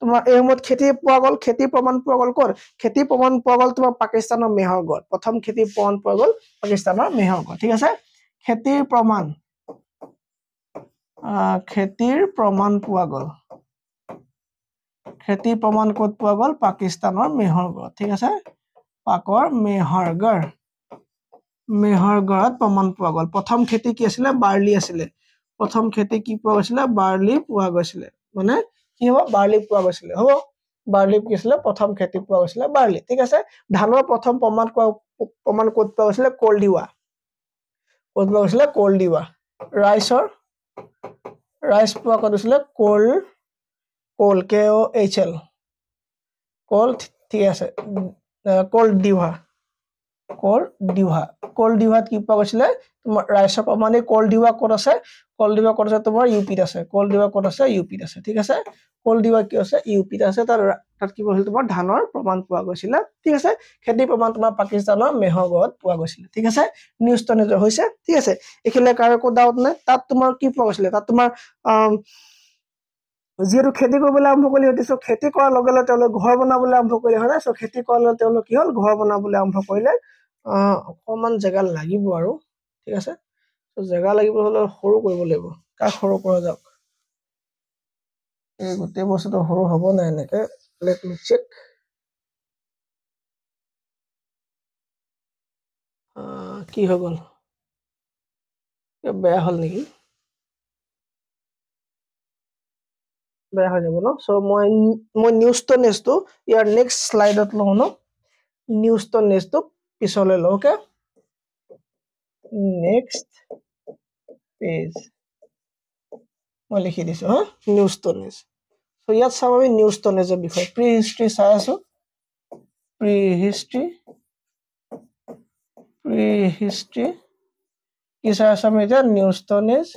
তোমাৰ এই সময়ত খেতি পোৱা গ'ল খেতি প্ৰমাণ পোৱা গ'ল ক'ত খেতি প্ৰমাণ পোৱা গ'ল তোমাৰ পাকিস্তানৰ মেহৰগড় প্ৰথম খেতি প্ৰমাণ পোৱা গ'ল পাকিস্তানৰ মেহৰগড় ঠিক আছে খেতিৰ প্ৰমাণ পোৱা গ'ল খেতিৰ প্ৰমাণ ক'ত পোৱা গ'ল পাকিস্তানৰ মেহৰগড় ঠিক আছে পাকৰ মেহৰগড়ত প্ৰমাণ পোৱা গ'ল প্ৰথম খেতি কি আছিলে বাৰ্লি আছিলে প্ৰথম খেতি কি পোৱা গৈছিলে বাৰ্লি পোৱা গৈছিলে মানে কি হ'ব বাৰ্লি পোৱা গৈছিলে হ'ব বাৰ্লি কি আছিলে প্ৰথম খেতি পোৱা গৈছিলে বাৰ্লি ঠিক আছে ধানৰ প্ৰথম প্ৰমাণ ক'ত পোৱা গৈছিলে কলডিৱা ৰাইচ পোৱা ক'ত গৈছিলে কল KOHL কল ঠিক আছে কলডিভাত কি পোৱা গৈছিলে তোমাৰ ৰাইচৰ প্ৰমাণে কলডিভা ক'ত আছে তোমাৰ ইউপিত আছে ঠিক আছে কলডিভা কি আছে ইউপিত আছে তাত কি হৈছিল তোমাৰ ধানৰ প্ৰমাণ পোৱা গৈছিলে ঠিক আছে খেতি প্ৰমাণ তোমাৰ পাকিস্তানৰ মেহৰগড়ত পোৱা গৈছিলে ঠিক আছে নিউ ষ্টন এজ হৈছে ঠিক আছে এখিলে কাৰো ডাউট নাই তাত তোমাৰ কি পোৱা গৈছিলে তাত তোমাৰ যিহেতু খেতি কৰিবলৈ আৰম্ভ কৰিলে সো খেতি কৰাৰ লগে লগে তেওঁলোকে ঘৰ বনাবলৈ আৰম্ভ কৰিলে হয় না সো খেতি কৰাৰ লগে তেওঁলোকে কি হ'ল ঘৰ বনাবলৈ আৰম্ভ কৰিলে অকমান জেগা লাগিব আৰু ঠিক আছে সো জেগা লাগিব হলে সৰু কৰিব লাগিব কাক সৰু কৰা যাওক এই গোটেই বস্তুটো সৰু হ'ব না এনেকে লেট মি চেক কি হৈ গ'ল বেয়া হ'ল নেকি বেয়া হৈ যাব ন সো মই নিউ ষ্টন এজটো ইয়াৰ নেক্সট স্লাইডত লওঁ ন নিউ ষ্টন এজটো পিছলৈ লওঁ ওকে নেক্সট পেজ মই লিখি দিছো হা নিউ ষ্টন এজ সো ইয়াত চাম আমি নিউ ষ্টন এজৰ বিষয় প্ৰি হিষ্ট্ৰী চাই আছো প্ৰি হিষ্ট্ৰী কি চাই আছো আমি এতিয়া নিউ ষ্টন এজ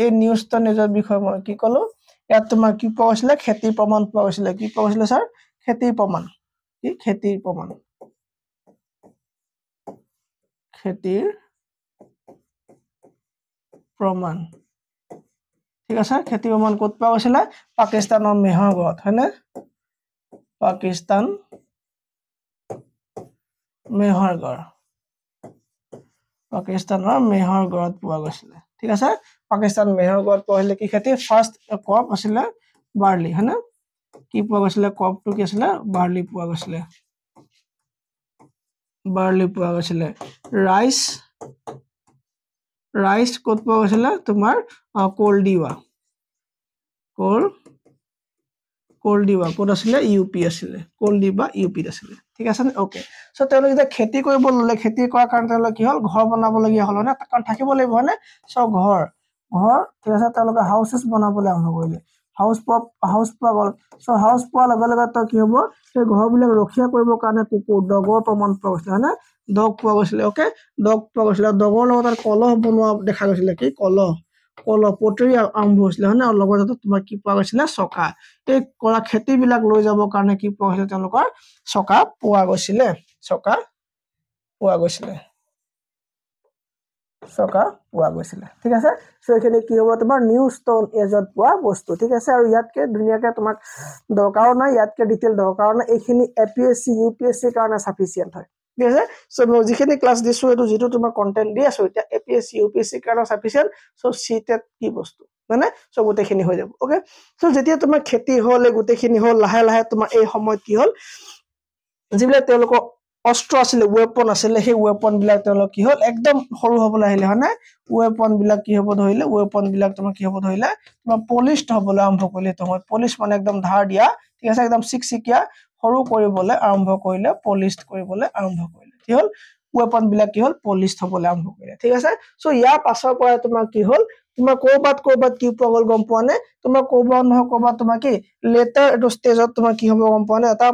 এই নিউ ষ্টন এজৰ বিষয় মই কি ক'লো ইয়াত তোমাৰ কি পোৱা গৈছিলে খেতিৰ প্ৰমাণ পোৱা গৈছিলে কি পোৱা গৈছিলে স্যাৰ খেতিৰ প্ৰমাণ খেতিৰ প্ৰমাণ ঠিক আছে খেতি প্ৰমাণ ক'ত পোৱা গৈছিলে পাকিস্তানৰ মেহৰগড়ত হয়নে পাকিস্তান মেহৰগড় পাকিস্তানৰ মেহৰগড়ত পোৱা গৈছিলে ঠিক আছে পাকিস্তান মেহৰগড়ত পঢ়িলে কি খেতি ফাৰ্স্ট ক্ৰপ আছিলে বাৰ্লি হয়নে কি পোৱা গৈছিলে ক্ৰপটো কি আছিলে বাৰ্লি পোৱা গৈছিলে ৰাইচ ক'ত পোৱা গৈছিলে তোমাৰ কলডিবা ক'ত আছিলে ইউপি আছিলে কলডিবা ইউপিত আছিলে ঠিক আছে ওকে সো তেওঁলোকে যেতিয়া খেতি কৰিব ললে খেতি কৰাৰ কাৰণে তেওঁলোকে কি হ'ল ঘৰ বনাবলগীয়া হ'ল না কাৰণ থাকিব লাগিব হয়নে সো ঘৰ ঠিক আছে তেওঁলোকে হাউচেছ বনাবলৈ আৰম্ভ কৰিলে হাউচ পোৱা গ'ল সো হাউচ পোৱাৰ লগে লগে তো কি হ'ব সেই ঘৰবিলাক ৰক্ষা কৰিবৰ কাৰণে কুকুৰ ডগৰ প্ৰমাণ পোৱা গৈছিলে হয়নে ডগ পোৱা গৈছিলে ওকে ডগ পোৱা গৈছিলে ডগৰ লগত কলহ বনোৱা দেখা গৈছিলে কি কলহ পটৰি আৰম্ভ হৈছিলে হয়নে আৰু লগতে তোমাৰ কি পোৱা গৈছিলে চকা এই কৰা খেতিবিলাক লৈ যাবৰ কাৰণে কি পোৱা গৈছিলে তেওঁলোকৰ চকা পোৱা গৈছিলে ঠিক আছে সো এখিনি কি হ'ব তোমাৰ নিউ ষ্টোন এজত পোৱা বস্তু ঠিক আছে আৰু ইয়াতকে ধুনিয়াকে তোমাক দৰকাৰ নাই ইয়াতকে ডিটেইল দৰকাৰ নাই এইখিনি এপিএসসি ইউপিএসসি কাৰণে সাফিসিয়েন্ট হয় ঠিক আছে সো মই যিখিনি ক্লাস দিছো এটো যেটো তোমাৰ কন্টেন্ট দি আছো এটা এপিএসসি ইউপিএসসি কাৰণে সাফিসিয়েন্ট সো সিটেট কি বস্তু মানে সো গোটেখিনি হৈ যাব ওকে সো যেতিয়া তোমাৰ খেতি হল গোটেখিনি হল লাহে লাহে তোমাৰ এই সময়ত কি হল যিবিলাক তেওঁলোকৰ অস্ত্ৰ আছিলে ওয়েপন আছিলে সেই ওয়েপন বিলাক তেওঁলোক কি হল একদম সৰু হবলৈ আহিলে হয়নে ওয়েপন বিলাক কি হ'ব ধৰিলে ওয়েপন বিলাক তোমাৰ কি হ'ব ধৰিলে তোমাৰ পলিশড হ'বলৈ আৰম্ভ কৰিলে তোমাৰ পলিশ মানে একদম ধাৰ দিয়া ঠিক আছে একদম চিকচিকিয়া সৰু কৰিবলৈ আৰম্ভ কৰিলে পলিশড কৰিবলৈ আৰম্ভ কৰিলে কি হল ওয়েপন বিলাক কি হল পলিশড হ'বলৈ আৰম্ভ কৰিলে ঠিক আছে সো ইয়াৰ পাছৰ পৰা তোমাৰ কি হল তোমাৰ কৰবাত কি পোৱা গল গম পোৱা নে তোমাৰ কৰবাত তোমাৰ কি লেটাৰ এটো ষ্টেজত তোমাৰ কি হ'ব গম পোৱা নে এটা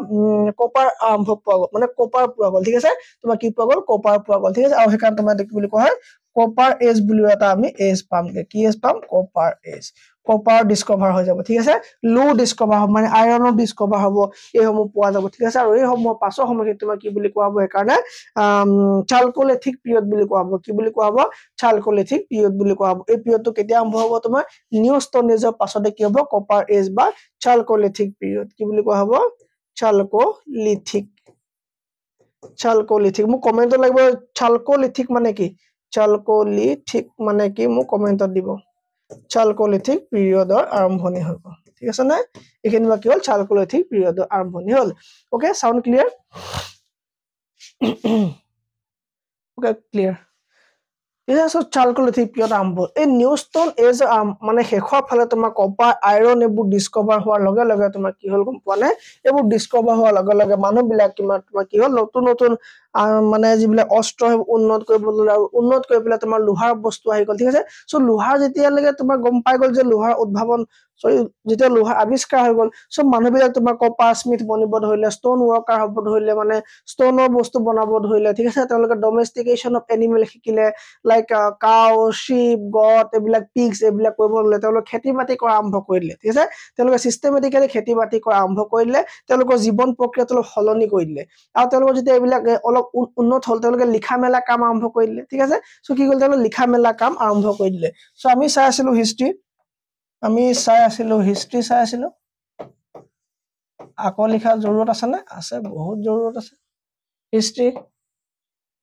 কপাৰ আৰম্ভ পোৱা গল মানে কপাৰ পোৱা গল ঠিক আছে তোমাৰ কি পোৱা গল কপাৰ পোৱা গল ঠিক আছে আৰু হেকান তোমাৰ কি বুলি কোৱা হয় কপাৰ এজ বুলি এটা আমি এজ পামগে কি এজ পাম কপাৰ ডিসকভাৰ হৈ যাব ঠিক আছে লো ডিসকভাৰ হ'ব মানে আইৰণৰ ডিসকভাৰ হ'ব এই সমূহ পোৱা যাব ঠিক আছে আৰু এই সমূহ পাছৰ সময়ত তোমাৰ কি বুলি কোৱা হ'ব একাৰণে চালকোলিথিক পিৰিয়ড বুলি কোৱা হ'ব কি বুলি কোৱা হ'ব চালকোলিথিক পিৰিয়ড বুলি কোৱা হ'ব এই পিৰিয়ডটো কেতিয়া আৰম্ভ হ'ব তোমাৰ নিউ ষ্টোন এজৰ পাছতে কি হ'ব কপাৰ এজ বা চালকোলিথিক পিৰিয়ড কি বুলি কোৱা হ'ব চালকোলিথিক মোক কমেন্টত লাগিব চালকোলিথিক মানে কি মোক কমেন্টত দিব চালকোলিথিক পিৰিয়ডৰ আৰম্ভণি হ'ব ঠিক আছে না এখিনি বা কি হ'ল চালকোলিথিক পিৰিয়ডৰ আৰম্ভণি হ'ল okay sound clear okay clear so Chalcolithic period আৰম্ভ এই নিউ ষ্টোন এজ মানে শেষৰ ফালে তোমাৰ কপাৰ আইৰন এবোৰ ডিসকভাৰ হোৱাৰ লগে লগে তোমাৰ কি হ'ল গম পোৱা নে এবোৰ ডিসকভাৰ হোৱাৰ লগে লগে মানুহ বিলাক তোমাৰ কি হ'ল নতুন মানে যিবিলাক অস্ত্ৰ উন্নত কৰিবলৈ তোমাৰ লোহাৰ বস্তু আহি গল ঠিক আছে সো লোহাৰ যেতিয়ালৈকে তোমাৰ গম পাই গল যে লোহাৰ উদ্ভাৱন যেতিয়া লোহাৰ আৱিষ্কাৰ হৈ গল সব মানুহবিলাক তোমাৰ কপাৰ স্মিথ বনিব ধৰিলে ষ্টোন ওয়াৰ্কাৰ হ'ব ধৰিলে মানে ষ্টোনৰ বস্তু বনাব ধৰিলে ঠিক আছে তেওঁলোকে ডমেষ্টিকেশন অফ এনিমেল শিকিলে লাইক কাউ শিপ গট এইবিলাক পিগছ এইবিলাক কৰিব ললে তেওঁলোকে খেতি-বাতি কৰা আৰম্ভ কৰিলে ঠিক আছে তেওঁলোকে সিস্টেমেটিক্যালি খেতি-বাতি কৰা আৰম্ভ কৰিলে তেওঁলোকৰ জীৱন প্ৰক্ৰিয়াটো সলনি কৰি দিলে আৰু তেওঁলোকৰ যেতিয়া এইবিলাক অলপ উন্নত হ'ল তেওঁলোকে লিখা মেলা কাম আৰম্ভ কৰিলে ঠিক আছে সো কি হ'ল তেওঁলোকে লিখা মেলা কাম আৰম্ভ কৰি দিলে সো আমি চাই আছিলো হিষ্ট্ৰী চাই আছিলো আকৌ লিখাৰ জৰুৰত আছে নে আছে বহুত জৰুৰত আছে হিষ্ট্ৰী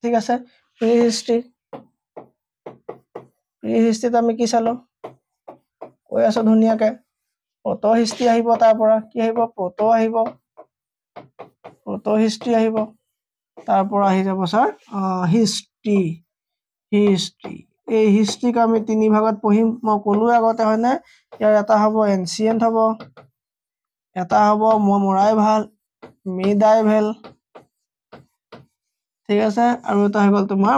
ঠিক আছে প্ৰি হিষ্ট্ৰীত আমি কি চালো কৈ আছো ধুনিয়াকে প্ৰটো হিষ্ট্ৰী আহিব তাৰ পৰা কি আহিব প্ৰটো হিষ্ট্ৰী আহিব তাৰ পৰা আহি যাব স্যাৰ হিষ্ট্ৰী এই হিষ্ট্ৰীক আমি তিনি ভাগত পঢ়িম মই ক'লো আগতে হয়নে ইয়াৰ এটা হ'ব এনচিয়েন্ট হ'ব এটা হ'ব মোৰাইভাল মিডাইভেল ঠিক আছে আৰু এটা হৈ গ'ল তোমাৰ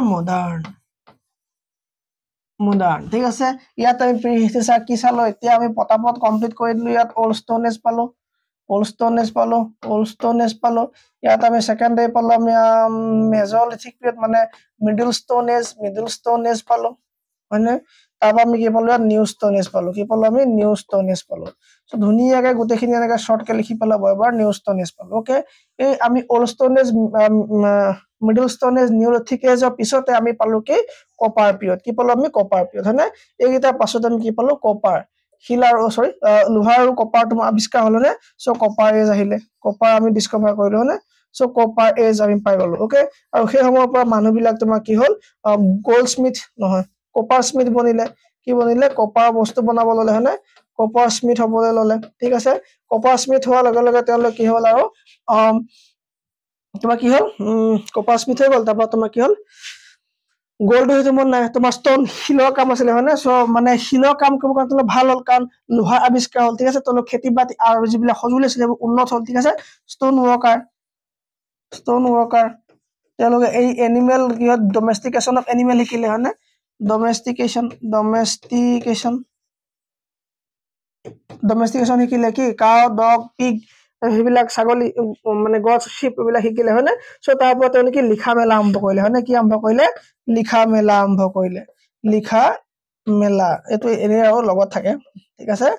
মডাৰ্ণ ঠিক আছে ইয়াত আমি প্ৰি হিষ্ট্ৰী চাই কি চালো এতিয়া আমি পটাপট কমপ্লিট কৰি দিলো ইয়াত অল্ড ষ্টোন এজ পালো ইয়াত আমি সেকেন্ডাৰী পালো আমি মেজোলিথিক পিৰিয়ড মানে মিডল ষ্টোন এজ পালো হয়নে তাৰপৰা আমি কি পালো নিউ ষ্টোন এজ পালো কি পালো আমি নিউ ষ্টোন এজ পালো সো ধুনীয়াকৈ গোটেইখিনি এনেকৈ শৰ্টকৈ লিখি পেলাব এবাৰ নিউ ষ্টোন এজ পালো ওকে এই আমি old stone age middle stone age neolithic এজৰ পিছতে আমি পালো কি কপাৰ পিৰিয়ড কি পালো আমি কপাৰ পিৰিয়ড হয়নে এইকেইটাৰ পাছত আমি কি পালো কপাৰ শিল আৰু সৰি লোহাৰ আৰু কপাৰ তোমাৰ আৱিষ্কাৰ হল নে সো কপাৰ এজ আহিলে কপাৰ আমি ডিস্কভাৰ কৰিলো হয়নে সো কপাৰ এজ আমি পাই গলো ওকে আৰু সেই সময়ৰ পৰা মানুহবিলাক তোমাৰ কি হল গোল্ড স্মিথ নহয় কপাৰ স্মিথ বনিলে কি বনিলে কপাৰ বস্তু বনাব ললে হয়নে কপাৰ স্মিথ হবলৈ ললে ঠিক আছে কপাৰ স্মিথ হোৱাৰ লগে লগে তেওঁলোকে কি হল আৰু তোমাৰ কি হল কপাৰ স্মিথ হৈ গল তাৰপৰা তোমাৰ কি হল গোল্ড হইতো মন নাই তোমাৰ ষ্টোন শিলৰ কাম আছিলে হয়নে সো মানে শিলৰ কাম কৰিব কাৰণে ভাল হল কাৰণ লোহাৰ আৱিষ্কাৰ হল ঠিক আছে তেওঁলোক খেতি বাতি আৰু যিবিলাক সজুলি আছিলে উন্নত হল ঠিক আছে ষ্টোন ৱৰ্কাৰ তেওঁলোকে এই এনিমেল কিহত ডমেষ্টিকেশ্যন অফ এনিমেল শিকিলে হয়নে ডমেষ্টিকেশ্যন শিকিলে কি কাউ ডগ পিগ সেইবিলাক ছাগলী মানে গছ শিপ এইবিলাক শিকিলে হয়নে সো তাৰ পৰা তেওঁলোকে লিখা মেলা আৰম্ভ কৰিলে হয়নে কি আৰম্ভ কৰিলে লিখা মেলা আৰম্ভ কৰিলে লিখা মেলা এইটো এনে আৰু লগত থাকে ঠিক আছে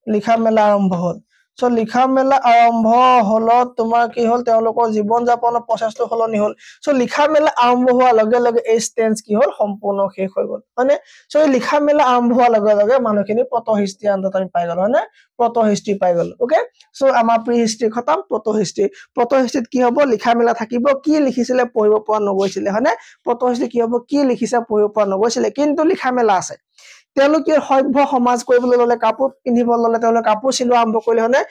লিখা মেলা আৰম্ভ হল সো লিখা মেলা আৰম্ভ হলত তোমাৰ কি হল তেওঁলোকৰ জীৱন যাপনৰ প্ৰচেছটো সলনি হল সো লিখা মেলা আৰম্ভ হোৱাৰ লগে লগে এই ষ্টেঞ্চ কি হল সম্পূৰ্ণ শেষ হৈ গল হয়নে সো এই লিখা মেলা আৰম্ভ হোৱাৰ লগে লগে মানুহখিনি প্ৰটো হিষ্ট্ৰী আন্দত আমি পাই গলো হয়নে প্ৰটো হিষ্ট্ৰী পাই গলো ওকে সো আমাৰ প্ৰি হিষ্ট্ৰী খতম প্ৰটো হিষ্ট্ৰীত কি হব লিখা মেলা থাকিব কি লিখিছিলে পঢ়িব পৰা নগৈছিলে হয়নে প্ৰটো হিষ্ট্ৰী কি হব কি লিখিছে পঢ়িব পৰা নগৈছিলে কিন্তু লিখা মেলা আছে তেওঁলোকে সভ্য সমাজ কৰিবলৈ ললে কাপোৰ পিন্ধিব ললে তেওঁলোকে কাপোৰ চিলোৱা আৰম্ভ কৰিলে হয়নে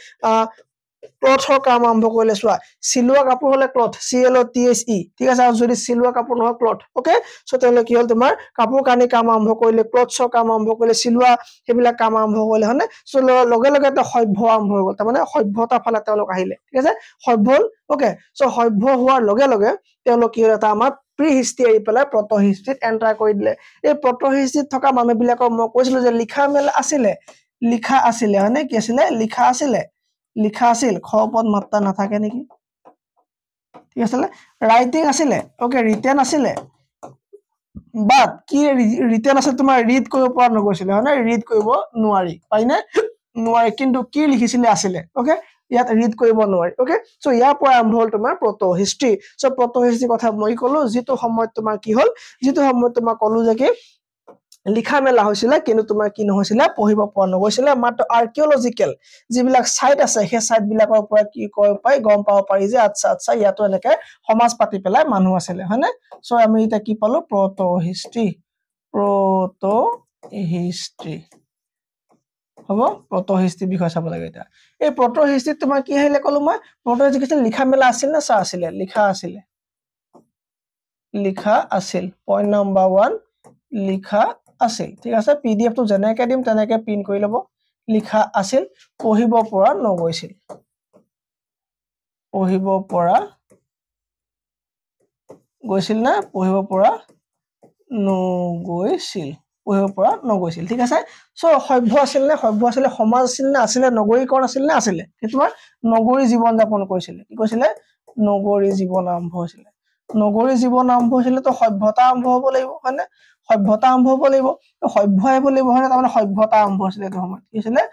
ক্লথৰ কাম আৰম্ভ কৰিলে চোৱা চিলোৱা কাপোৰ হলে ক্লথ CLOTHE ঠিক আছে আৰু যদি চিলোৱা কাপোৰ নহয় ক্লথ ওকে সো তেওঁলোকে কি হল তোমাৰ কাপোৰ কানি কাম আৰম্ভ কৰিলে ক্লথছৰ কাম আৰম্ভ কৰিলে চিলোৱা সেইবিলাক কাম আৰম্ভ কৰিলে হয়নে সো লগে লগে এটা সভ্য আৰম্ভ হৈ গল তাৰমানে সভ্যতাৰ ফালে তেওঁলোক আহিলে ঠিক আছে সভ্য হল ওকে সো সভ্য হোৱাৰ লগে লগে তেওঁলোক কি হল এটা আমাৰ প্ৰি হিষ্ট্ৰী আহি পেলাই প্ৰটো হিষ্ট্ৰীত এণ্টাৰ কৰি দিলে এই প্ৰটো হিষ্ট্ৰীত থকা মানুহবিলাকক মই কৈছিলো যে লিখা মেলা আছিলে হয়নে কি আছিলে লিখা আছিল খ পদ মাত্ৰা নাথাকে নেকি ঠিক আছে ৰাইটিং আছিলে ওকে ৰিটেন আছিলে বাট কি ৰিটেন আছে তোমাৰ ৰিড কৰিব পৰা নগৈছিলে হয়নে ৰিড কৰিব নোৱাৰি পাইনে নোৱাৰি কিন্তু কি লিখিছিলে আছিলে ওকে ইয়াত ৰিড কৰিব নোৱাৰি ওকে সো ইয়াৰ পৰা আৰম্ভ হল তোমাৰ প্ৰটো হিষ্ট্ৰী সো প্ৰটো হিষ্ট্ৰী কথা মই কলো যিটো সময়ত তোমাৰ কি হল যিটো সময়ত তোমাৰ কলো যে কি লিখা মেলা হৈছিলে কিন্তু তোমাৰ কি নহৈছিলে পঢ়িব পৰা নগৈছিলে মাত্ৰ আৰ্কিঅলজিকেল যিবিলাক সাইট আছে সেই সাইট বিলাকৰ পৰা কি কৰিব পাৰি গম পাব পাৰি যে আচ্ছা ইয়াতো এনেকে সমাজ পাতি পেলাই মানুহ আছিলে হয়নে সো আমি এটা কি পালো প্ৰটো হিষ্ট্ৰী হ'ব প্ৰটো হিষ্ট্ৰী বিষয় চাব লাগে এটা এই প্ৰটো হিষ্ট্ৰীত তোমাৰ কি আহিলে কলো মই প্ৰটো হিষ্ট্ৰী লিখা মেলা আছিল না চা আছিলে লিখা আছিল পইণ্ট নম্বৰ 1 লিখা আছিল ঠিক আছে PDF টো যেনেকৈ দিম তেনেকৈ প্ৰিন্ট কৰি লব লিখা আছিল পঢ়িব পৰা নগৈছিল ঠিক আছে সো সভ্য আছিল নে সমাজ আছিল নে আছিলে নগৰীকৰণ আছিল নে আছিলে তোমাৰ নগৰী জীৱন যাপন কৰিছিলে কি কৈছিলে নগৰী জীৱন আৰম্ভ হৈছিলে তো সভ্যতা আৰম্ভ হ'ব লাগিব হয়নে সভ্যতা আৰম্ভ হ'ব লাগিব হয়নে তাৰমানে সভ্যতা আৰম্ভ হৈছিলে এইটো সময়ত কি হৈছিলে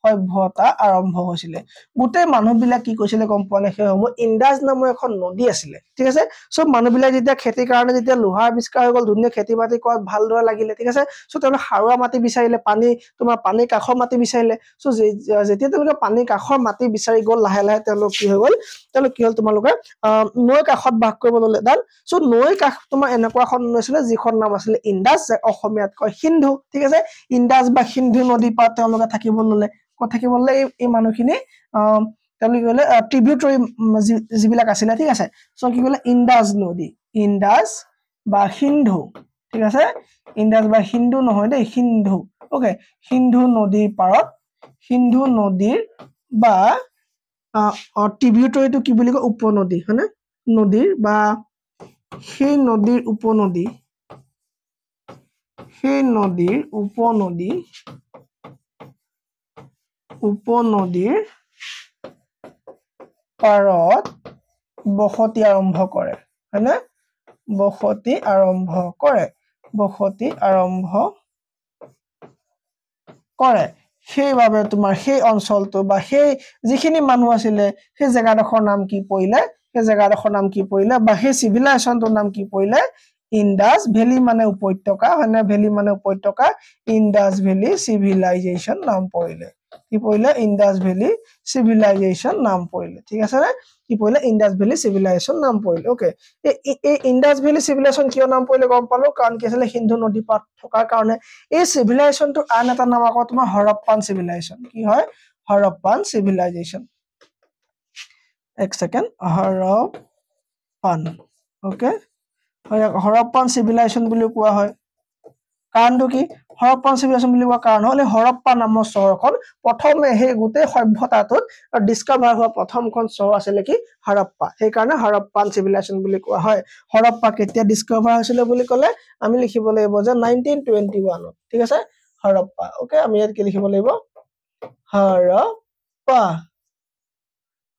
সভ্যতা আৰম্ভ হৈছিলে গোটেই মানুহবিলাক কি কৈছিলে গম পোৱা নাই সেই সময়ত ইন্দাজ নামৰ এখন নদী আছিলে ঠিক আছে সব মানুহবিলাক যেতিয়া খেতিৰ কাৰণে যেতিয়া লোহাৰ আৱিষ্কাৰ হৈ গল ধুনীয়া খেতি বাতি কৰাত ভালদৰে লাগিলে ঠিক আছে সো তেওঁলোকে সাৰুৱা মাটি বিচাৰিলে পানী কাষৰ মাটি বিচাৰিলে সো যেতিয়া তেওঁলোকে পানী কাষৰ মাটি বিচাৰি গল লাহে লাহে তেওঁলোক কি হল তোমালোকে নৈ কাষত বাস কৰিব ললে সো নৈ কাষ তোমাৰ এনেকুৱা এখন নৈ আছিলে যিখন নাম আছিলে ইন্দাজ অসমীয়াত কয় সিন্ধু ঠিক আছে ইন্দাজ বা সিন্ধু নদী পাৰত তেওঁলোকে থাকিব ললে এই মানুহখিনি তেওঁলোকে কলে ট্ৰিবিউটৰী যিবিলাক আছিলে ঠিক আছে সো কি কলে ইন্দাজ বা সিন্ধু ঠিক আছে ইন্দাজ বা সিন্ধু নহয় দেই সিন্ধু ওকে সিন্ধু নদীৰ পাৰত সিন্ধু নদীৰ বা ট্ৰিবিউটৰীটো কি বুলি কয় উপনদী হয়নে নদীৰ বা সেই নদীৰ উপনদীৰ পাৰত বসতি আৰম্ভ কৰে হয়নে বসতি আৰম্ভ কৰে সেইভাবে তোমাৰ সেই অঞ্চলটো বা সেই যিখিনি মানুহ আছিলে সেই জায়গাডোখৰ নাম কি পৰিলে সেই জায়গাডোখৰ নাম কি পৰিলে বা সেই সিভিলাইজেশনটোৰ নাম কি পৰিলে ইন্দাস ভ্যালি মানে উপত্যকা হয়নে ভ্যালি মানে উপত্যকা ইন্দাস ভ্যালি সিভিলাইজেশন নাম পৰিলে কি পৰিলে ইন্দাস ভ্যালি সিভিলাইজেশন নাম পৰিলে ঠিক আছে না কি পৰিলে ইন্দাস ভ্যালি সিভিলাইজেশন নাম পৰিলে ওকে এই ইন্দাস ভ্যালি সিভিলাইজেশন কিয় নাম পৰিলে গম পালো কাৰণ কি আছিল সিন্ধু নদী পাৰ থকাৰ কাৰণে এই সিভিলাইজেশনটো আন এটা নাম আকৌ তোমাৰ হৰপ্পান সিভিলাইজেশন কি হয় হৰপ্পান সিভিলাইজেশন এক second Harappan okay Harappan civilisation বুলি কোৱা হয় কাৰণটো কি হৰপ্পান সিভিলাইজেশন বুলি কোৱা কাৰণ হলে হৰপ্পা নামৰ চহৰখন প্ৰথমে হে গোটেই সভ্যতাটোত ডিস্কভাৰ হোৱা প্ৰথমখন চহৰ আছিল কি হৰপ্পা সেই কাৰণে হৰপ্পান সিভিলাইজেশন বুলি কোৱা হয় হৰপ্পা কেতিয়া ডিস্কভাৰ হৈছিল বুলি ক'লে আমি লিখিব লাগিব যে 1921 ঠিক আছে হৰপ্পা ওকে আমি ইয়াত কি লিখিব লাগিব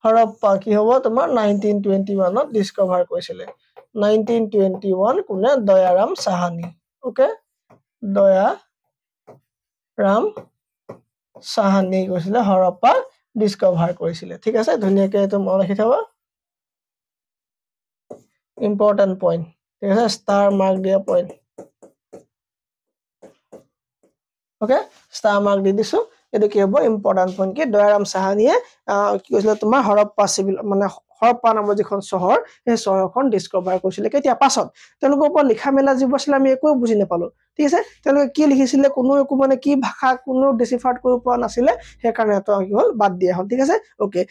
হৰপ্পা কি হ'ব তোমাৰ 1921 ত ডিস্কভাৰ কৰিছিল 1921 কোনে দয়াৰাম সাহানী ওকে দয়াৰাম সাহানী কৈছিলে হৰপ্পা ডিস্কভাৰ কৰিছিলে ঠিক আছে ধুনিয়াকৈ এটো মন ৰাখি থবা ইম্পৰ্টেন্ট পইণ্ট ঠিক আছে ষ্টাৰ মাৰ্ক দিয়া পইণ্ট ওকে ষ্টাৰ মাৰ্ক দি দিছো এটো কি হ'ব ইম্পৰ্টেন্ট পইণ্ট কি দয়াৰাম সাহানীয়ে কি কৈছিলে তোমাৰ হৰপ্পা সিভিল মানে হৰপ্পা নামৰ যিখন চহৰ এই চহৰখন ডিস্কভাৰ কৰিছিলে কেতিয়া পাছত তেওঁলোকৰ ওপৰত লিখা মেলা যিবোৰ আছিল আমি একো বুজি নাপালো ঠিক আছে তেওঁলোকে কি লিখিছিলে কোনো একো মানে কি ভাষা কোনো ডিসিফাৰ্ড কৰিব পৰা নাছিলে সেই কাৰণে এটা কি হ'ল বাদ দিয়া হ'ল ঠিক আছে ওকে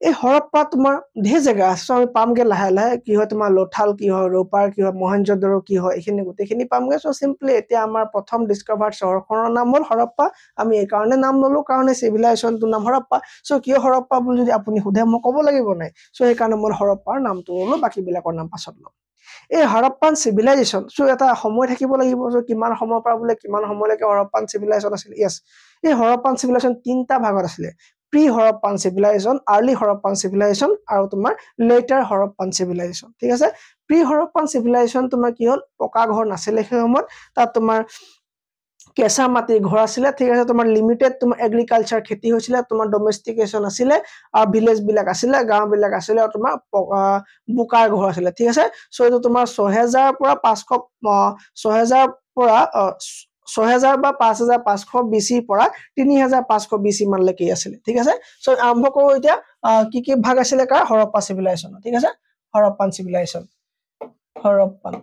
এই হৰপ্পা তোমাৰ ধে জায়গা আছে আমি পামগে লাহে লাহে কি হয় তোমাৰ লোথাল কি হয় ৰোপাৰ কি হয় মহেঞ্জোদাৰো কি হয় এখিনি গোটেইখিনি পামগে সো সিম্পলি এতিয়া আমাৰ প্ৰথম ডিস্কভাৰ চহৰখনৰ নাম হ'ল হৰপ্পা আমি এই কাৰণে নাম ললো কাৰণ সিভিলাইজেশনটো নাম হৰপ্পা সো কিয় হৰপ্পা বুলি যদি আপুনি সুধে মই ক'ব লাগিব নাই সো এই কাৰণে মই হৰপ্পাৰ নামটো ললো বাকি বিলাকৰ নাম পাছত লম এই হৰপ্পান সিভিলাইজেশন সো এটা সময় থাকিব লাগিব সো কিমান সময়ৰ পৰা বোলে কিমান সময়লৈকে হৰপ্পান সিভিলাইজেশন আছিল ইয়েস এই হৰপ্পান সিভিলাইজেশন তিনটা ভাগত আছিল pre Harappan civilisation early Harappan civilisation আৰু তোমাৰ লেটাৰ হৰপ্পান সিভিলাইজেশন ঠিক আছে প্ৰি হৰপ্পান সিভিলাইজেশন তোমাৰ কি হ'ল পকা ঘৰ নাছিলে সেই সময়ত তাত তোমাৰ কেঁচা মাটি ঘৰ আছিল ঠিক আছে তোমাৰ লিমিটেড তোমাৰ এগ্ৰিকালচাৰ খেতি হৈছিল তোমাৰ ডোমেষ্টিকেশন আছিল আৰু ভিলেজ বিলাক আছিল গাঁও বিলাক আছিল আৰু তোমাৰ বুকাৰ ঘৰ আছিল ঠিক আছে সো এটো তোমাৰ 6000 পৰা 500 6000 পৰা 6000 বা 5500 বিসি পৰা 3500 বিসি মানলৈকে আছিল ঠিক আছে সো আৰম্ভ কৰো এতিয়া কি ভাগ আছিল কা হৰপ্পা সিভিলাইজেশন ঠিক আছে হৰপ্পান সিভিলাইজেশন হৰপ্পান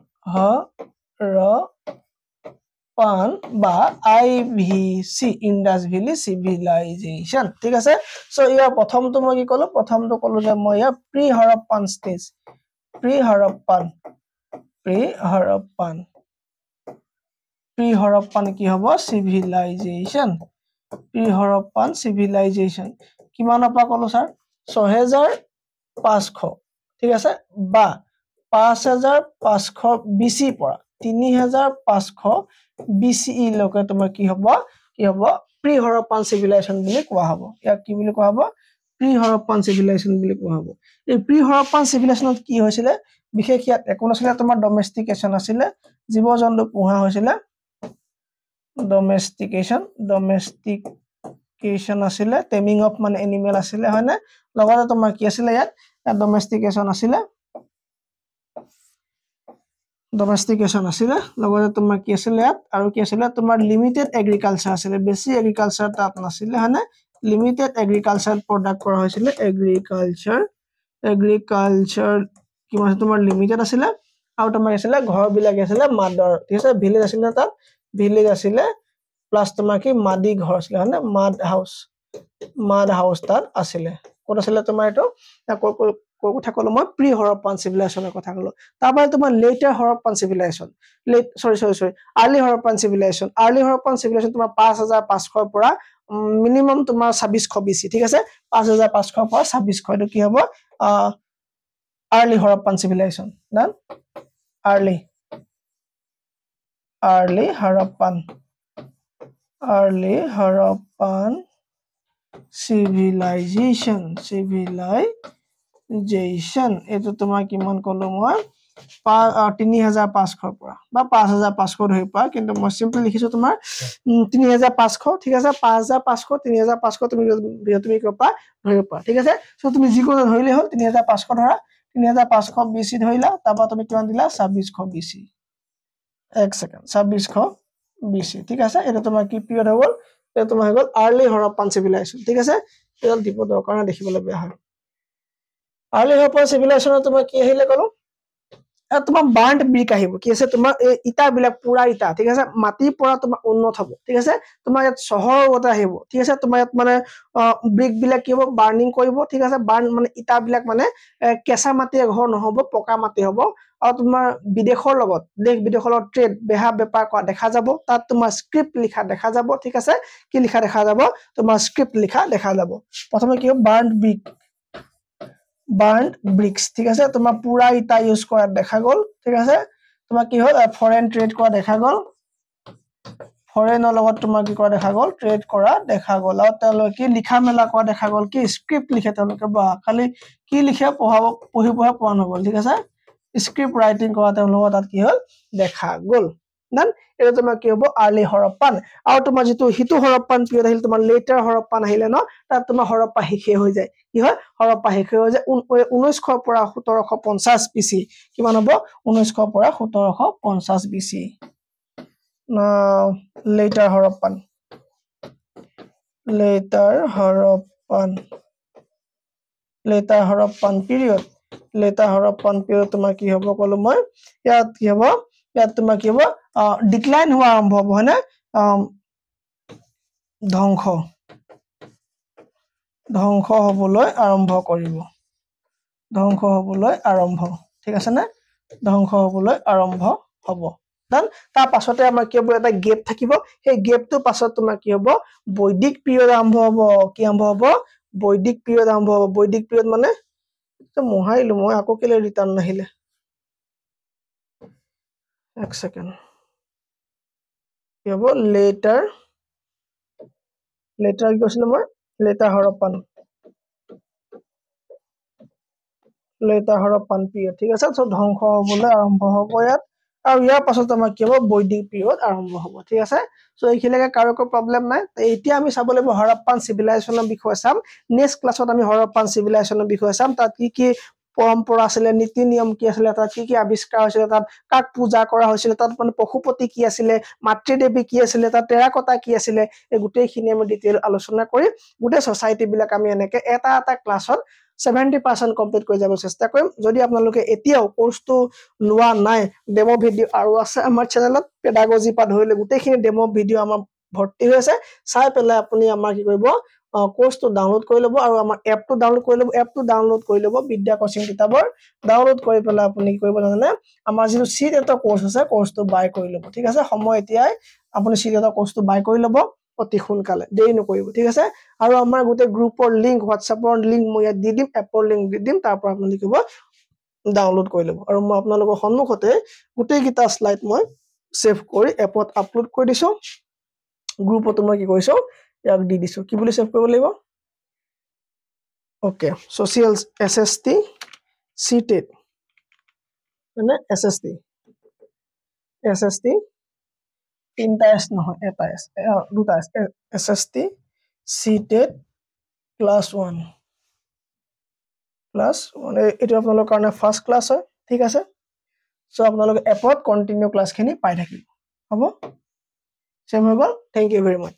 হৰপ্পান বা আইভিসি ইন্দাস ভ্যালি সিভিলাইজেশন ঠিক আছে সো ইয়াৰ প্ৰথমটো মই কি কলো প্ৰথমটো কলো যে মই ইয়াৰ pre Harappan stage pre Harappan কি হ'ব সিভিলাইজেশন প্ৰি হৰপ্পান সিভিলাইজেশন কিমানৰ পৰা কলো স্যাৰ 6500 ঠিক আছে বা 5500 বিসি পৰা 3500 বিসি লৈকে তোমাৰ কি হ'ব প্ৰি হৰপ্পান সিভিলাইজেশন বুলি কোৱা হ'ব ইয়াক কি বুলি কোৱা হ'ব প্ৰি হৰপ্পান সিভিলাইজেশন বুলি কোৱা হ'ব এই প্ৰি হৰপ্পান সিভিলাইজেশনত কি হৈছিল বিশেষ ইয়াত একো নাছিল তোমাৰ ডোমেষ্টিকেশন আছিল জীৱ-জন্তু পোহা হৈছিল ডোমেষ্টিকেশন আছিল টেমিং অফ মানে এনিমেল আছিল হয় না লগতে তোমাৰ কি আছিল ইয়াত ডোমেষ্টিকেশন আছিল লগতে তোমাৰ কি আছিল ইয়াত আৰু কি আছিল তোমাৰ লিমিটেড এগ্ৰিকালচাৰ আছিল বেছি এগ্ৰিকালচাৰ তাত নাছিল হয় না লিমিটেড এগ্ৰিকালচাৰ প্ৰডাক্ট কৰা হৈছিল এগ্ৰিকালচাৰ কি মানে তোমাৰ লিমিটেড আছিল আৰু তোমাৰ আছিল ঘৰ বিলাক আছিল মাডৰ ঠিক আছে ভিলেজ আছিল তাত ভিলেজ আছিল প্লাস তোমাৰ কি মাদি ঘৰ আছিল হয় না মাড হাউস তাত আছিল কোন আছিল তোমাৰ এটো কথা কলো মই প্ৰি হৰপ্পান সিভিলাইজেশনৰ কথা কলো তাৰপৰা তোমাৰ লেটাৰ হৰপ্পান সিভিলাইজেশন সৰি আৰ্লি হৰপ্পান সিভিলাইজেশন তোমাৰ 5500 পৰা মিনিমাম তোমাৰ 2600 বিসি ঠিক আছে 5500 পৰা 2600 এটো কি হ'ব আৰ্লি হৰপ্পান সিভিলাইজেশন ডান আৰ্লি হৰপ্পান civilization এটো তোমাৰ কিমান কলো মই 3500 পৰা বা 5500 ধৰি পৰা কিন্তু মই সিম্পল লিখিছো তোমাৰ 3500 ঠিক আছে 5500 3500 তুমি কপা ধৰিব পৰা ঠিক আছে সো তুমি যিকোনো ধৰিলে হ'ল 3500 ধৰা 3500 BC ধৰিলা তাৰপা তুমি কিমান দিলা 2600 BC এক সেকেন্ড 2600 BC ঠিক আছে এটা তোমাৰ কি পিৰিয়ড হৈ গল এটা তোমাৰ হৈ গল আৰ্লি হৰপ্পান সিভিলাইজেশ্যন ঠিক আছে এটা দিব দৰকাৰ না দেখিবলৈ বেয়া হয় আৰ্লি হৰপ্পান সিভিলাইজেশ্যন তোমাৰ কি আহিলে কলো তোমাৰ বাৰ্ণ্ড ব্ৰিক আহিব কি আছে তোমাৰ এই ইটা বিলাক পুৰা ইটা ঠিক আছে মাটিৰ পৰা তোমাৰ উন্নত হ'ব ঠিক আছে তোমাৰ ইয়াত সহজতে আহিব ঠিক আছে তোমাৰ ইয়াত মানে ব্ৰিক বিলাক কি হ'ব বাৰ্নিং কৰিব ঠিক আছে বাৰ্ন মানে ইটা বিলাক মানে কেঁচা মাটি ঘৰ নহব পকা মাটি হ'ব আৰু তোমাৰ বিদেশৰ লগত দেশ বিদেশৰ লগত ট্ৰেড বেহা বেপাৰ কৰা দেখা যাব তাত তোমাৰ স্ক্ৰিপ্ট লিখা দেখা যাব ঠিক আছে কি লিখা দেখা যাব তোমাৰ স্ক্ৰিপ্ট লিখা দেখা যাব প্ৰথমে কি হ'ব বাৰ্ণ্ড ব্ৰিক্স ঠিক আছে তোমাৰ পুৰা ইটা ইউজ কৰা দেখা গল ঠিক আছে তোমাৰ কি হ'ল ফৰেন ট্ৰেড কৰা দেখা গল ফৰেনৰ লগত তোমাৰ কি কৰা দেখা গল ট্ৰেড কৰা দেখা গল আৰু তেওঁলোকে কি লিখা মেলা কৰা দেখা গল কি স্ক্ৰিপ্ট লিখে তেওঁলোকে বা খালি কি লিখে পঢ়িব পোৱা নগল ঠিক আছে স্ক্ৰিপ্ট ৰাইটিং কৰা তেওঁলোকৰ তাত কি হ'ল দেখা গল দেন এটা তোমাৰ কি হ'ব আৰ্লি হৰপ্পান আৰু তোমাৰ যেটো হিতু হৰপ্পান পিৰিয়ড আহিল তোমাৰ লেটাৰ হৰপ্পান আহিলে ন তাত তোমাৰ হৰপ্পা শেষে হৈ যায় কি হয় হৰপ্পা শেষে হৈ যায় 1900 পৰা 1750 BC কিমান হ'ব 1900 পৰা 1750 BC later Harappan period তোমাৰ কি হ'ব কলো মই ইয়াত কি হ'ব ইয়াত তোমাৰ কি হ'ব ডিক্লাইন হোৱা আৰম্ভ হ'ব হয়নে ধ্বংস হ'বলৈ আৰম্ভ কৰিব ঠিক আছে না ধ্বংস হ'বলৈ আৰম্ভ হ'ব দেন তাৰ পাছতে আমাৰ কি হ'ব এটা গেপ থাকিব সেই গেপটো পাছত তোমাৰ কি হ'ব বৈদিক পিৰিয়ড আৰম্ভ হ'ব কি আৰম্ভ হ'ব বৈদিক পিৰিয়ড আৰম্ভ হ'ব বৈদিক পিৰিয়ড মানে মোহাইলো মই আকৌ কেলে ৰিটাৰ্ন নাহিলে এক সেকেন্ড কি হ'ব লেটাৰ কি কৈছিলো মই লেটাৰ হৰপ্পান পিৰিয়ড ঠিক আছে সো ধ্বংস হ'বলৈ আৰম্ভ হ'ব ইয়াত আৰু ইয়াৰ পাছত আমাৰ কি হ'ব বৈদিক পিৰিয়ড আৰম্ভ হ'ব ঠিক আছে সো এইখিনিকে কাৰোকো প্ৰবলেম নাই এতিয়া আমি চাব লাগিব হৰপ্পান সিভিলাইজেশ্যনৰ বিষয়ে চাম নেক্সট ক্লাছত আমি হৰপ্পান সিভিলাইজেশ্যনৰ বিষয়ে চাম তাত কি পৰম্পৰা আছিল নীতি নিয়ম কি আছিল তাত কি আৱিষ্কাৰ হৈছিল তাত কাক পূজা কৰা হৈছিল তাত মানে পশুপতি কি আছিল মাতৃদেৱী কি আছিল তাত টেৰাকটা কি আছিল এই গুটেইখিনি আমি ডিটেইল আলোচনা কৰি গুটে সোসাইটি বিলাক আমি এনেকে এটা ক্লাছত 70% কমপ্লিট কৰি যাব চেষ্টা কৰিম যদি আপোনালোকে এতিয়াও কোৰ্সটো লোৱা নাই ডেমো ভিডিও আৰু আছে আমাৰ চেনেলত পেডাগজি পা ধৰিলে গুটেইখিনি ডেমো ভিডিও আমাৰ ভৰ্তি হৈ আছে চাই পেলাই আপুনি আমাৰ কি কৰিব কোৰ্সটো ডাউনলোড কৰি লব আৰু আমাৰ এপটো ডাউনলোড কৰি লব বিদ্যা কোচিং কিতাপৰ ডাউনলোড কৰি পেলাই আপুনি কি কৰিব জানেনে আমাৰ যিটো সিট এটা কোৰ্স আছে কোৰ্সটো বাই কৰি লব ঠিক আছে সময় এতিয়াই আপুনি সিট এটা কোৰ্সটো বাই কৰি লব অতি সোনকালে দেৰি নকৰিব ঠিক আছে আৰু আমাৰ গুটে গ্ৰুপৰ লিংক হোৱাটছএপৰ লিংক মই ইয়াত দি দিম এপৰ লিংক দি দিম তাৰ পৰা আপুনি লিখিব ডাউনলোড কৰি লব আৰু মই আপোনালোকৰ সন্মুখতে গুটেই কিটা স্লাইড মই সেভ কৰি এপত আপলোড কৰি দিছো গ্ৰুপত মই কি কৰিছো ইয়াক দি দিছো কি বুলি সেভ কৰিব লাগিব ওকে সোশিয়াল এসএসটি সিটেড মানে এসএসটি তিনটা এস নহয় এটা এস দুটা এস এসএসটি সিটেড ক্লাস 1 এটো আপোনালোকৰ কাৰণে ফাৰ্স্ট ক্লাস হয় ঠিক আছে সো আপোনালোক এপত কন্টিনিউ ক্লাস খিনি পাই থাকিব হ'ব সেভ হৈ গল থ্যাংক ইউ ভেৰি মাচ